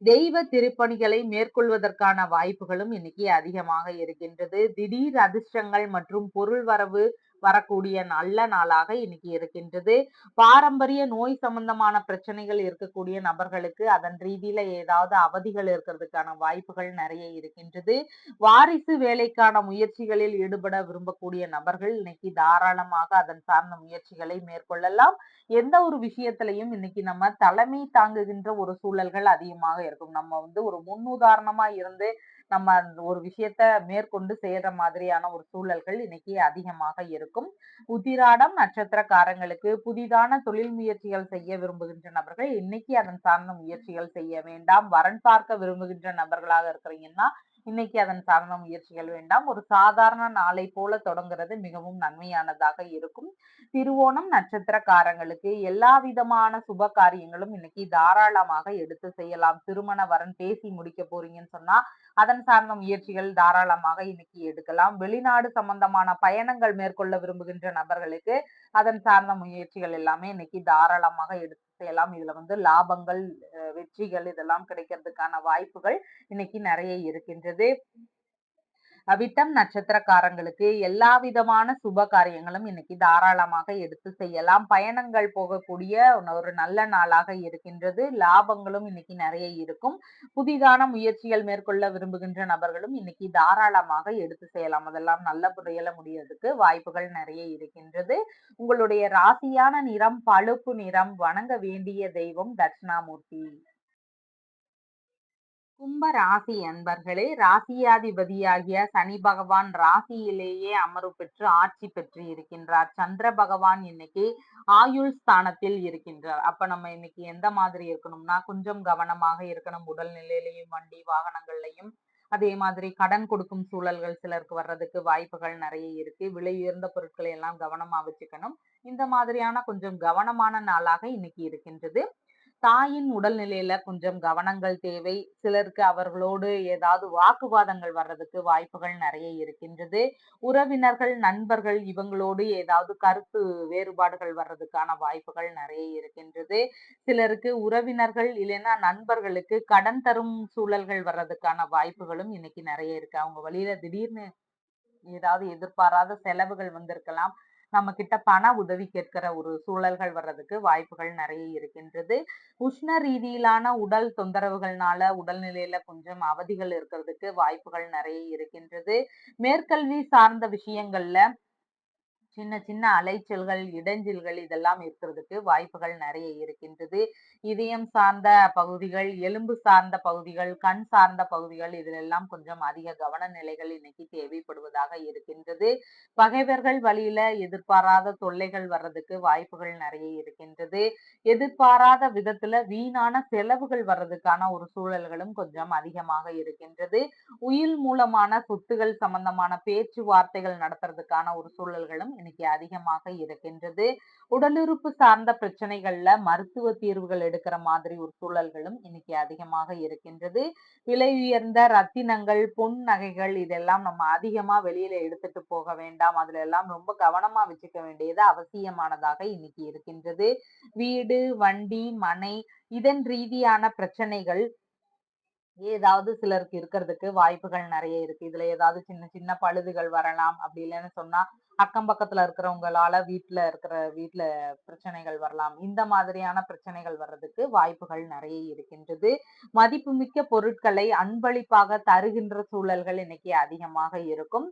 தெய்வ திருப்பணிகளை மேற்கொள்வதற்கான வாய்ப்புகளும் இன்னைக்கு அதிகமாக இருக்கின்றது. திடீர் அதிர்ஷ்டங்கள் மற்றும் பொருள் வரவு வரக்கூடிய நல்ல நாளாக இன்னைக்கு இருக்கின்றது. பாரம்பரிய நோய் சம்பந்தமான பிரச்சனைகள் இருக்கக்கூடிய நபர்களுக்கு அதன் ரீதியில ஏதாவது அவதிகள் இருக்கிறதுக்கான வாய்ப்புகள் நிறைய இருக்கின்றது. வாரிசு வேலைக்கான முயற்சிகளில் ஈடுபட விரும்பக்கூடிய நபர்கள் இன்னைக்கு தாராளமாக அதன் சார்ந்த முயற்சிகளை மேற்கொள்ளலாம். எந்த ஒரு விஷயத்திலையும் இன்னைக்கு நம்ம தலைமை தாங்குகின்ற ஒரு சூழல்கள் அதிகமாக இருக்கும். நம்ம ஒரு முன்னுதாரணமா இருந்து நம்ம ஒரு விஷயத்த மேற்கொண்டு செய்யற மாதிரியான ஒரு சூழல்கள் இன்னைக்கு அதிகமாக இருக்கும். உத்திராடம் நட்சத்திரக்காரங்களுக்கு புதிதான தொழில் முயற்சிகள் செய்ய விரும்புகின்ற நபர்கள் இன்னைக்கு அதன் சார்ந்த முயற்சிகள் செய்ய வேண்டாம். வரன் பார்க்க விரும்புகின்ற நபர்களாக இருக்கிறீங்கன்னா இன்னைக்கு அதன் சார்ந்த முயற்சிகள் வேண்டாம். ஒரு சாதாரண நாளை போல தொடங்குறது மிகவும் நன்மையானதாக இருக்கும். திருவோணம் நட்சத்திரக்காரங்களுக்கு எல்லா விதமான சுப காரியங்களும் இன்னைக்கு தாராளமாக எடுத்து செய்யலாம். திருமண வரன் பேசி முடிக்க போறீங்கன்னு சொன்னா அதன் சார்ந்த முயற்சிகள் தாராளமாக இன்னைக்கு எடுக்கலாம். வெளிநாடு சம்பந்தமான பயணங்கள் மேற்கொள்ள விரும்புகின்ற நபர்களுக்கு அதன் சார்ந்த முயற்சிகள் எல்லாமே இன்னைக்கு தாராளமாக எடுத்து செய்யலாம். இதுல லாபங்கள், வெற்றிகள் இதெல்லாம் கிடைக்கிறதுக்கான வாய்ப்புகள் இன்னைக்கு நிறைய இருக்கின்றது. அவிட்டம் நட்சத்திரக்காரங்களுக்கு எல்லா விதமான சுப காரியங்களும் இன்னைக்கு தாராளமாக எடுத்து செய்யலாம். பயணங்கள் போகக்கூடிய ஒரு நல்ல நாளாக இருக்கின்றது. லாபங்களும் இன்னைக்கு நிறைய இருக்கும். புதிதான முயற்சிகள் மேற்கொள்ள விரும்புகின்ற நபர்களும் இன்னைக்கு தாராளமாக எடுத்து செய்யலாம். அதெல்லாம் நல்ல முறையில முடியறதுக்கு வாய்ப்புகள் நிறைய இருக்கின்றது. உங்களுடைய ராசியான நிறம் பழுப்பு நிறம். வணங்க வேண்டிய தெய்வம் தட்சிணாமூர்த்தி. கும்ப ராசி அன்பர்களே, ராசியாதிபதியாகிய சனி பகவான் ராசியிலேயே அமர்வு பெற்று ஆட்சி பெற்று இருக்கின்றார். சந்திர பகவான் இன்னைக்கு ஆயுள் ஸ்தானத்தில் இருக்கின்றார். அப்ப நம்ம இன்னைக்கு எந்த மாதிரி இருக்கணும்னா கொஞ்சம் கவனமாக இருக்கணும். உடல்நிலையிலையும், வண்டி வாகனங்கள்லையும், அதே மாதிரி கடன் கொடுக்கும் சூழல்கள் சிலருக்கு வர்றதுக்கு வாய்ப்புகள் நிறைய இருக்கு. விலை உயர்ந்த பொருட்களை எல்லாம் கவனமா வச்சுக்கணும். இந்த மாதிரியான கொஞ்சம் கவனமான நாளாக இன்னைக்கு இருக்கின்றது. தாயின் உடல்நிலையில கொஞ்சம் கவனங்கள் தேவை. சிலருக்கு அவர்களோடு ஏதாவது வாக்குவாதங்கள் வர்றதுக்கு வாய்ப்புகள் நெறைய இருக்கின்றது. உறவினர்கள், நண்பர்கள் இவங்களோடு ஏதாவது கருத்து வேறுபாடுகள் வர்றதுக்கான வாய்ப்புகள் நெறைய இருக்கின்றது. சிலருக்கு உறவினர்கள் இல்லைன்னா நண்பர்களுக்கு கடன் தரும் சூழல்கள் வர்றதுக்கான வாய்ப்புகளும் இன்னைக்கு நெறைய இருக்கு. அவங்க வழியில திடீர்னு ஏதாவது எதிர்பாராத செலவுகள் வந்திருக்கலாம். நம்ம கிட்ட பண உதவி கேட்கிற ஒரு சூழல்கள் வர்றதுக்கு வாய்ப்புகள் நெறைய இருக்கின்றது. உஷ்ண ரீதியிலான உடல் தொந்தரவுகள்னால உடல்நிலையில கொஞ்சம் அவதிகள் இருக்கிறதுக்கு வாய்ப்புகள் நெறைய இருக்கின்றது. மேற்கல்வி சார்ந்த விஷயங்கள்ல சின்ன சின்ன அலைச்சல்கள், இடைஞ்சல்கள் இதெல்லாம் இருக்கிறதுக்கு வாய்ப்புகள் நெறைய இருக்கின்றது. இதயம் சார்ந்த பகுதிகள், எலும்பு சார்ந்த பகுதிகள், கண் சார்ந்த பகுதிகள் இதிலெல்லாம் கொஞ்சம் அதிக கவன நிலைகள் இன்னைக்கு தேவைப்படுவதாக இருக்கின்றது. பகைவர்கள் வழியில எதிர்பாராத தொல்லைகள் வர்றதுக்கு வாய்ப்புகள் நெறைய இருக்கின்றது. எதிர்பாராத விதத்துல வீணான செலவுகள் வர்றதுக்கான ஒரு சூழல்களும் கொஞ்சம் அதிகமாக இருக்கின்றது. உயில் மூலமான சொத்துகள் சம்பந்தமான பேச்சுவார்த்தைகள் நடத்துறதுக்கான ஒரு சூழல்களும் இன்னைக்கு அதிகமாக இருக்கின்றது. உடலுறுப்பு சார்ந்த பிரச்சனைகள்ல மருத்துவ தீர்வுகள் எடுக்கிற மாதிரி ஒரு சூழல்களும் இன்னைக்கு அதிகமாக இருக்கின்றது. விலை உயர்ந்த ரத்தினங்கள், பொன் நகைகள் இதெல்லாம் நம்ம அதிகமா வெளியில எடுத்துட்டு போக வேண்டாம். அதுல எல்லாம் ரொம்ப கவனமா வச்சுக்க வேண்டியது அவசியமானதாக இன்னைக்கு இருக்கின்றது. வீடு, வண்டி, மனை இதன் ரீதியான பிரச்சனைகள் ஏதாவது சிலருக்கு இருக்கிறதுக்கு வாய்ப்புகள் நெறைய இருக்கு. இதுல ஏதாவது சின்ன சின்ன பழுதுகள் வரலாம். அப்படி இல்லன்னு சொன்னா, அக்கம் பக்கத்துல இருக்கிறவங்களால வீட்ல பிரச்சனைகள் வரலாம். இந்த மாதிரியான பிரச்சனைகள் வர்றதுக்கு வாய்ப்புகள் நெறைய இருக்கின்றது. மதிப்புமிக்க பொருட்களை அன்பளிப்பாக தருகின்ற சூழல்கள் இன்னைக்கு அதிகமாக இருக்கும்.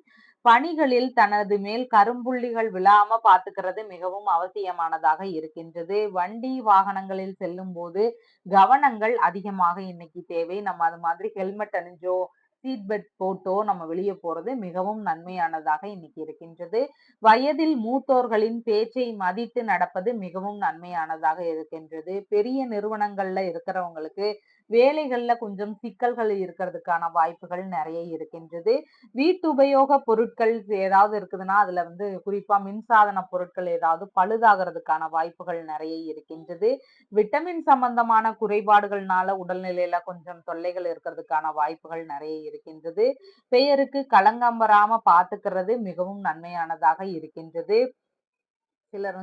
பணிகளில் தனது மேல் கரும்புள்ளிகள் விழாம பாத்துக்கிறது மிகவும் அவசியமானதாக இருக்கின்றது. வண்டி வாகனங்களில் செல்லும்போது கவனங்கள் அதிகமாக இன்னைக்கு தேவை. நம்ம அது மாதிரி ஹெல்மெட் அணிஞ்சோ, சீட் பெல்ட் போட்டோ நம்ம வெளிய போறது மிகவும் நன்மையானதாக இன்னைக்கு இருக்கின்றது. வயதில் மூத்தோர்களின் பேச்சை மதித்து நடப்பது மிகவும் நன்மையானதாக இருக்கின்றது. பெரிய நிறுவனங்கள்ல இருக்கிறவங்களுக்கு வேலைகள்ல கொஞ்சம் சிக்கல்கள் இருக்கிறதுக்கான வாய்ப்புகள் நெறைய இருக்கின்றது. வீட்டு உபயோக பொருட்கள் ஏதாவது இருக்குதுன்னா, அதுல குறிப்பா மின்சாதன பொருட்கள் ஏதாவது பழுதாகறதுக்கான வாய்ப்புகள் நெறைய இருக்கின்றது. விட்டமின் சம்பந்தமான குறைபாடுகள்னால உடல்நிலையில கொஞ்சம் தொல்லைகள் இருக்கிறதுக்கான வாய்ப்புகள் நெறைய இருக்கின்றது. பெயருக்கு களங்கம் வராம பாத்துக்கிறது மிகவும் நன்மையானதாக இருக்கின்றது. சிலர்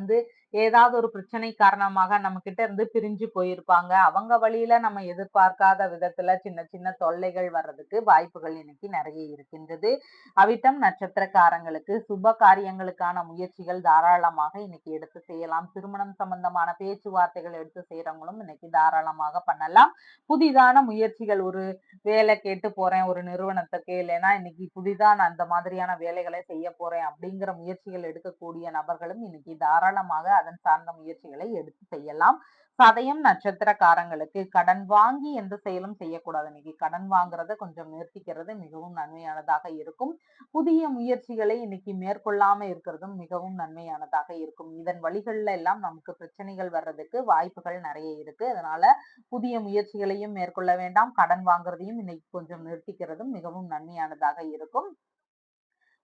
ஏதாவது ஒரு பிரச்சனை காரணமாக நம்ம கிட்ட இருந்து பிரிஞ்சு போயிருப்பாங்க. அவங்க வழியில நம்ம எதிர்பார்க்காத விதத்துல சின்ன சின்ன தொல்லைகள் வர்றதுக்கு வாய்ப்புகள் இன்னைக்கு நெறைய இருக்கின்றது. அவிட்டம் நட்சத்திரக்காரங்களுக்கு சுப காரியங்களுக்கான முயற்சிகள் தாராளமாக இன்னைக்கு எடுத்து செய்யலாம். திருமணம் சம்பந்தமான பேச்சுவார்த்தைகள் எடுத்து செய்யறவங்களும் இன்னைக்கு தாராளமாக பண்ணலாம். புதிதான முயற்சிகள் ஒரு வேலை கேட்டு போறேன் ஒரு நிறுவனத்துக்கு, இல்லைன்னா இன்னைக்கு புதிதா நான் அந்த மாதிரியான வேலைகளை செய்ய போறேன் அப்படிங்கிற முயற்சிகள் எடுக்கக்கூடிய நபர்களும் இன்னைக்கு தாராளமாக அதன் சார்ந்த முயற்சிகளை எடுத்து செய்யலாம். சதயம் நட்சத்திரக்காரங்களுக்கு கடன் வாங்கி எந்த செயலும் செய்யக்கூடாது. இன்னைக்கு கடன் வாங்குறத கொஞ்சம் நிறுத்திக்கிறது மிகவும் நன்மையானதாக இருக்கும். புதிய முயற்சிகளை இன்னைக்கு மேற்கொள்ளாம இருக்கிறதும் மிகவும் நன்மையானதாக இருக்கும். இதன் வழிகள்ல எல்லாம் நமக்கு பிரச்சனைகள் வர்றதுக்கு வாய்ப்புகள் நிறைய இருக்கு. அதனால புதிய முயற்சிகளையும் மேற்கொள்ள வேண்டாம். கடன் வாங்குறதையும் இன்னைக்கு கொஞ்சம் நிறுத்திக்கிறதும் மிகவும் நன்மையானதாக இருக்கும்.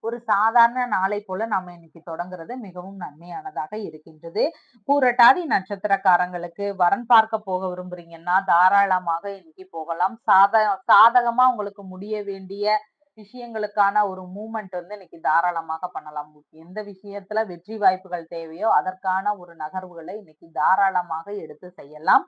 ஒரு சாதாரண நாளை போல நம்ம இன்னைக்கு தொடங்குறது மிகவும் நன்மையானதாக இருக்கின்றது. பூரட்டாதி நட்சத்திரக்காரங்களுக்கு வரன் பார்க்க போக விரும்புறீங்கன்னா தாராளமாக இன்னைக்கு போகலாம். சாதகமா உங்களுக்கு முடிய வேண்டிய விஷயங்களுக்கான ஒரு மூவ்மெண்ட் இன்னைக்கு தாராளமாக பண்ணலாம். எந்த விஷயத்துல வெற்றி வாய்ப்புகள் தேவையோ அதற்கான ஒரு நகர்வுகளை இன்னைக்கு தாராளமாக எடுத்து செய்யலாம்.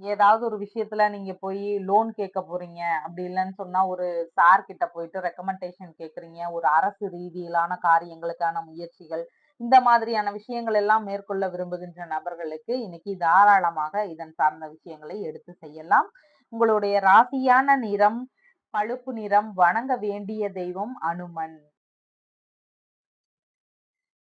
ஏதாவது ஒரு விஷயத்துல நீங்க போய் லோன் கேட்க போறீங்க. அப்படி இல்லன்னு சொன்னா ஒரு சார் கிட்ட போயிட்டு ரெக்கமெண்டேஷன் கேட்கறீங்க. ஒரு அரசு ரீதியிலான காரியங்களுக்கான முயற்சிகள், இந்த மாதிரியான விஷயங்கள் எல்லாம் மேற்கொள்ள விரும்புகின்ற நபர்களுக்கு இன்னைக்கு தாராளமாக இதன் சார்ந்த விஷயங்களை எடுத்து செய்யலாம். உங்களுடைய ராசியான நிறம் பழுப்பு நிறம். வணங்க வேண்டிய தெய்வம் அனுமன்.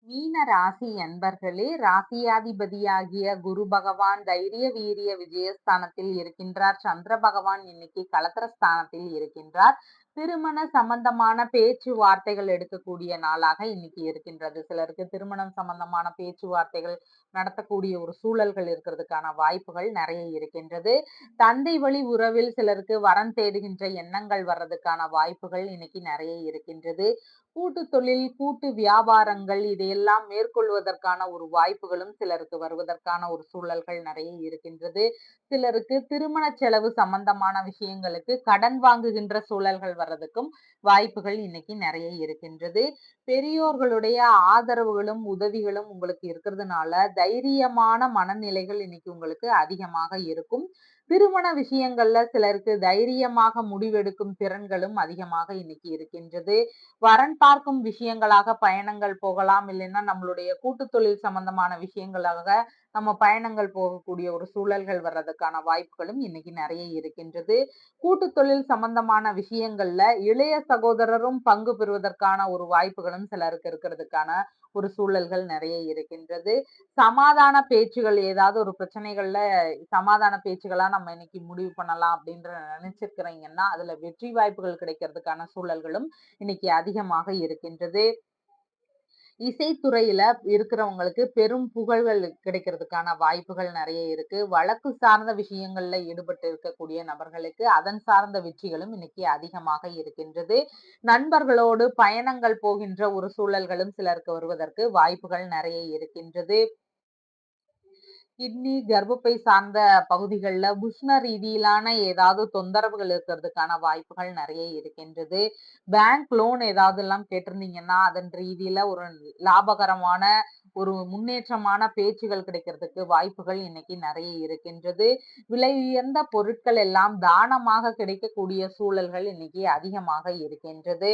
மீன ராசி அன்பர்களே, ராசியாதிபதியாகிய குரு பகவான் தைரிய வீரிய விஜயஸ்தானத்தில் இருக்கின்றார். சந்திர பகவான் இன்னைக்கு களத்திர ஸ்தானத்தில் இருக்கின்றார். திருமண சம்பந்தமான பேச்சுவார்த்தைகள் எடுக்கக்கூடிய நாளாக இன்னைக்கு இருக்கின்றது. சிலருக்கு திருமணம் சம்பந்தமான பேச்சுவார்த்தைகள் நடத்தக்கூடிய ஒரு சூழல்கள் இருக்கிறதுக்கான வாய்ப்புகள் நிறைய இருக்கின்றது. தந்தை வழி உறவில் சிலருக்கு வரன் தேடுகின்ற எண்ணங்கள் வர்றதுக்கான வாய்ப்புகள் இன்னைக்கு நிறைய இருக்கின்றது. கூட்டு தொழில், கூட்டு வியாபாரங்கள் இதையெல்லாம் மேற்கொள்வதற்கான ஒரு வாய்ப்புகளும் சிலருக்கு வருவதற்கான ஒரு சூழல்கள் நெறைய இருக்கின்றது. சிலருக்கு திருமண செலவு சம்பந்தமான விஷயங்களுக்கு கடன் வாங்குகின்ற சூழல்கள் வர்றதுக்கும் வாய்ப்புகள் இன்னைக்கு நெறைய இருக்கின்றது. பெரியோர்களுடைய ஆதரவுகளும், உதவிகளும் உங்களுக்கு இருக்கிறதுனால, தைரியமான மனநிலைகள் இன்னைக்கு உங்களுக்கு அதிகமாக இருக்கும். திருமண விஷயங்கள்ல சிலருக்கு தைரியமாக முடிவெடுக்கும் திறன்களும் அதிகமாக இன்னைக்கு இருக்கின்றது. வரன் பார்க்கும் விஷயங்களாக பயணங்கள் போகலாம். இல்லைன்னா நம்மளுடைய கூட்டுத் தொழில் சம்பந்தமான விஷயங்களாக நம்ம பயணங்கள் போகக்கூடிய ஒரு சூழல்கள் வர்றதுக்கான வாய்ப்புகளும் இன்னைக்கு நெறைய இருக்கின்றது. கூட்டுத் தொழில் சம்பந்தமான விஷயங்கள்ல இளைய சகோதரரும் பங்கு பெறுவதற்கான ஒரு வாய்ப்புகளும் சிலருக்கு இருக்கிறதுக்கான ஒரு சூழல்கள் நெறைய இருக்கின்றது. சமாதான பேச்சுகள் ஏதாவது ஒரு பிரச்சனைகள்ல சமாதான பேச்சுகளா நம்ம இன்னைக்கு முடிவு பண்ணலாம் அப்படின்ற நினைச்சிருக்கிறீங்கன்னா, அதுல வெற்றி வாய்ப்புகள் கிடைக்கிறதுக்கான சூழல்களும் இன்னைக்கு அதிகமாக இருக்கின்றது. இசைத்துறையில இருக்கிறவங்களுக்கு பெரும் புகழ்கள் கிடைக்கிறதுக்கான வாய்ப்புகள் நெறைய இருக்கு. வழக்கு சார்ந்த விஷயங்கள்ல ஈடுபட்டு இருக்கக்கூடிய நபர்களுக்கு அதன் சார்ந்த வெற்றிகளும் இன்னைக்கு அதிகமாக இருக்கின்றது. நண்பர்களோடு பயணங்கள் போகின்ற ஒரு சூழல்களும் சிலருக்கு வருவதற்கு வாய்ப்புகள் நெறைய இருக்கின்றது. கிட்னி, கர்ப்பப்பை சார்ந்த பகுதிகள்ல உஷ்ண ரீதியிலான ஏதாவது தொந்தரவுகள் இருக்கிறதுக்கான வாய்ப்புகள் நெறைய இருக்கின்றது. பேங்க் லோன் ஏதாவதெல்லாம் கேட்டிருந்தீங்கன்னா, அதன் ரீதியில ஒரு லாபகரமான ஒரு முன்னேற்றமான பேச்சுகள் கிடைக்கிறதுக்கு வாய்ப்புகள் இன்னைக்கு நெறைய இருக்கின்றது. விலை உயர்ந்த பொருட்கள் எல்லாம் தானமாக கிடைக்கக்கூடிய சூழல்கள் இன்னைக்கு அதிகமாக இருக்கின்றது.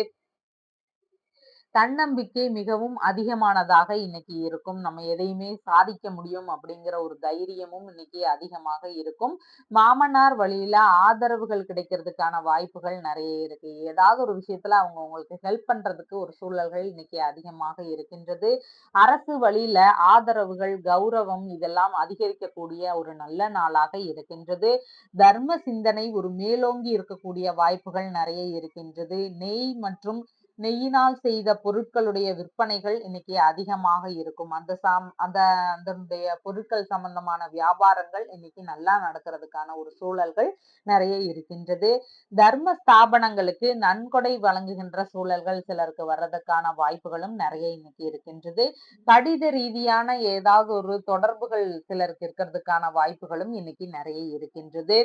தன்னம்பிக்கை மிகவும் அதிகமானதாக இன்னைக்கு இருக்கும். நம்ம எதையுமே சாதிக்க முடியும் அப்படிங்கிற ஒரு தைரியமும் இன்னைக்கு அதிகமாக இருக்கும். மாமனார் வழியில ஆதரவுகள் கிடைக்கிறதுக்கான வாய்ப்புகள் நெறைய இருக்கு. ஏதாவது ஒரு விஷயத்துல அவங்க உங்களுக்கு ஹெல்ப் பண்றதுக்கு ஒரு சூழல்கள் இன்னைக்கு அதிகமாக இருக்கின்றது. அரசு வழியில ஆதரவுகள், கௌரவம் இதெல்லாம் அதிகரிக்கக்கூடிய ஒரு நல்ல நாளாக இருக்கின்றது. தர்ம சிந்தனை ஒரு மேலோங்கி இருக்கக்கூடிய வாய்ப்புகள் நெறைய இருக்கின்றது. நெய் மற்றும் நெய்யினால் செய்த பொருட்களுடைய விற்பனைகள் இன்னைக்கு அதிகமாக இருக்கும். அதனுடைய பொருட்கள் சம்பந்தமான வியாபாரங்கள் இன்னைக்கு நல்லா நடக்கிறதுக்கான ஒரு சூழல்கள் நெறைய இருக்கின்றது. தர்ம ஸ்தாபனங்களுக்கு நன்கொடை வழங்குகின்ற சூழல்கள் சிலருக்கு வர்றதுக்கான வாய்ப்புகளும் நெறைய இன்னைக்கு இருக்கின்றது. கடித ரீதியான ஏதாவது ஒரு தொடர்புகள் சிலருக்கு இருக்கிறதுக்கான வாய்ப்புகளும் இன்னைக்கு நெறைய இருக்கின்றது.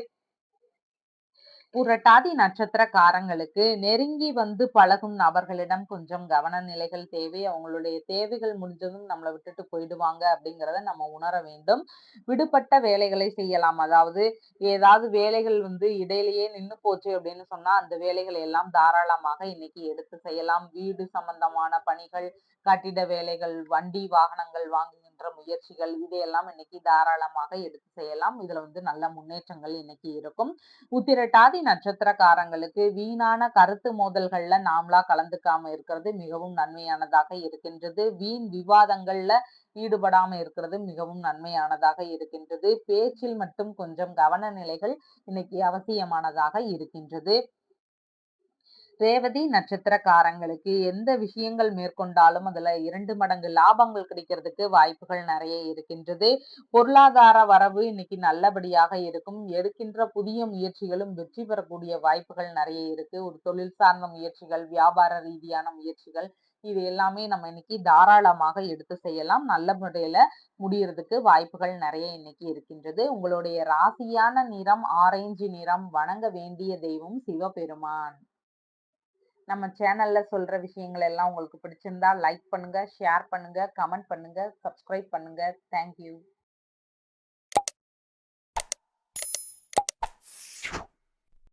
புரட்டாதி நட்சத்திரக்காரங்களுக்கு நெருங்கி வந்து பழகும் நபர்களிடம் கொஞ்சம் கவன நிலைகள் தேவை. அவங்களுடைய தேவைகள் முடிஞ்சதும் நம்மள விட்டுட்டு போயிடுவாங்க அப்படிங்கிறத நம்ம உணர வேண்டும். விடுபட்ட வேலைகளை செய்யலாம். அதாவது ஏதாவது வேலைகள் வந்து இடையிலேயே நின்னு போச்சு அப்படின்னு சொன்னா, அந்த வேலைகளை எல்லாம் தாராளமாக இன்னைக்கு எடுத்து செய்யலாம். வீடு சம்பந்தமான பணிகள், கட்டிட வேலைகள், வண்டி வாகனங்கள் வாங்குகின்ற முயற்சிகள் இதையெல்லாம் இன்னைக்கு தாராளமாக எடுத்து செய்யலாம். இதுல வந்து நல்ல முன்னேற்றங்கள் இன்னைக்கு இருக்கும். உத்திரட்டாதி நட்சத்திரக்காரங்களுக்கு வீணான கருத்து மோதல்கள்ல நாமளா கலந்துக்காம இருக்கிறது மிகவும் நன்மையானதாக இருக்கின்றது. வீண் விவாதங்கள்ல ஈடுபடாம இருக்கிறது மிகவும் நன்மையானதாக இருக்கின்றது. பேச்சில் மட்டும் கொஞ்சம் கவன நிலைகள் இன்னைக்கு அவசியமானதாக இருக்கின்றது. ரேவதி நட்சத்திரக்காரங்களுக்கு எந்த விஷயங்கள் மேற்கொண்டாலும் அதுல 2 மடங்கு லாபங்கள் கிடைக்கிறதுக்கு வாய்ப்புகள் நெறைய இருக்கின்றது. பொருளாதார வரவு இன்னைக்கு நல்லபடியாக இருக்கும். எடுக்கின்ற புதிய முயற்சிகளும் வெற்றி பெறக்கூடிய வாய்ப்புகள் நெறைய இருக்கு. ஒரு தொழில் சார்ந்த முயற்சிகள், வியாபார ரீதியான முயற்சிகள் இது எல்லாமே நம்ம இன்னைக்கு தாராளமாக எடுத்து செய்யலாம். நல்ல முறையில முடியறதுக்கு வாய்ப்புகள் நெறைய இன்னைக்கு இருக்கின்றது. உங்களுடைய ராசியான நிறம் ஆரஞ்சு நிறம். வணங்க வேண்டிய தெய்வம் சிவபெருமான். நம்ம சேனல்ல சொல்ற விஷயங்கள் எல்லாம் உங்களுக்கு பிடிச்சிருந்தா லைக் பண்ணுங்க, ஷேர் பண்ணுங்க, கமெண்ட் பண்ணுங்க, சப்ஸ்கிரைப் பண்ணுங்க. Thank you.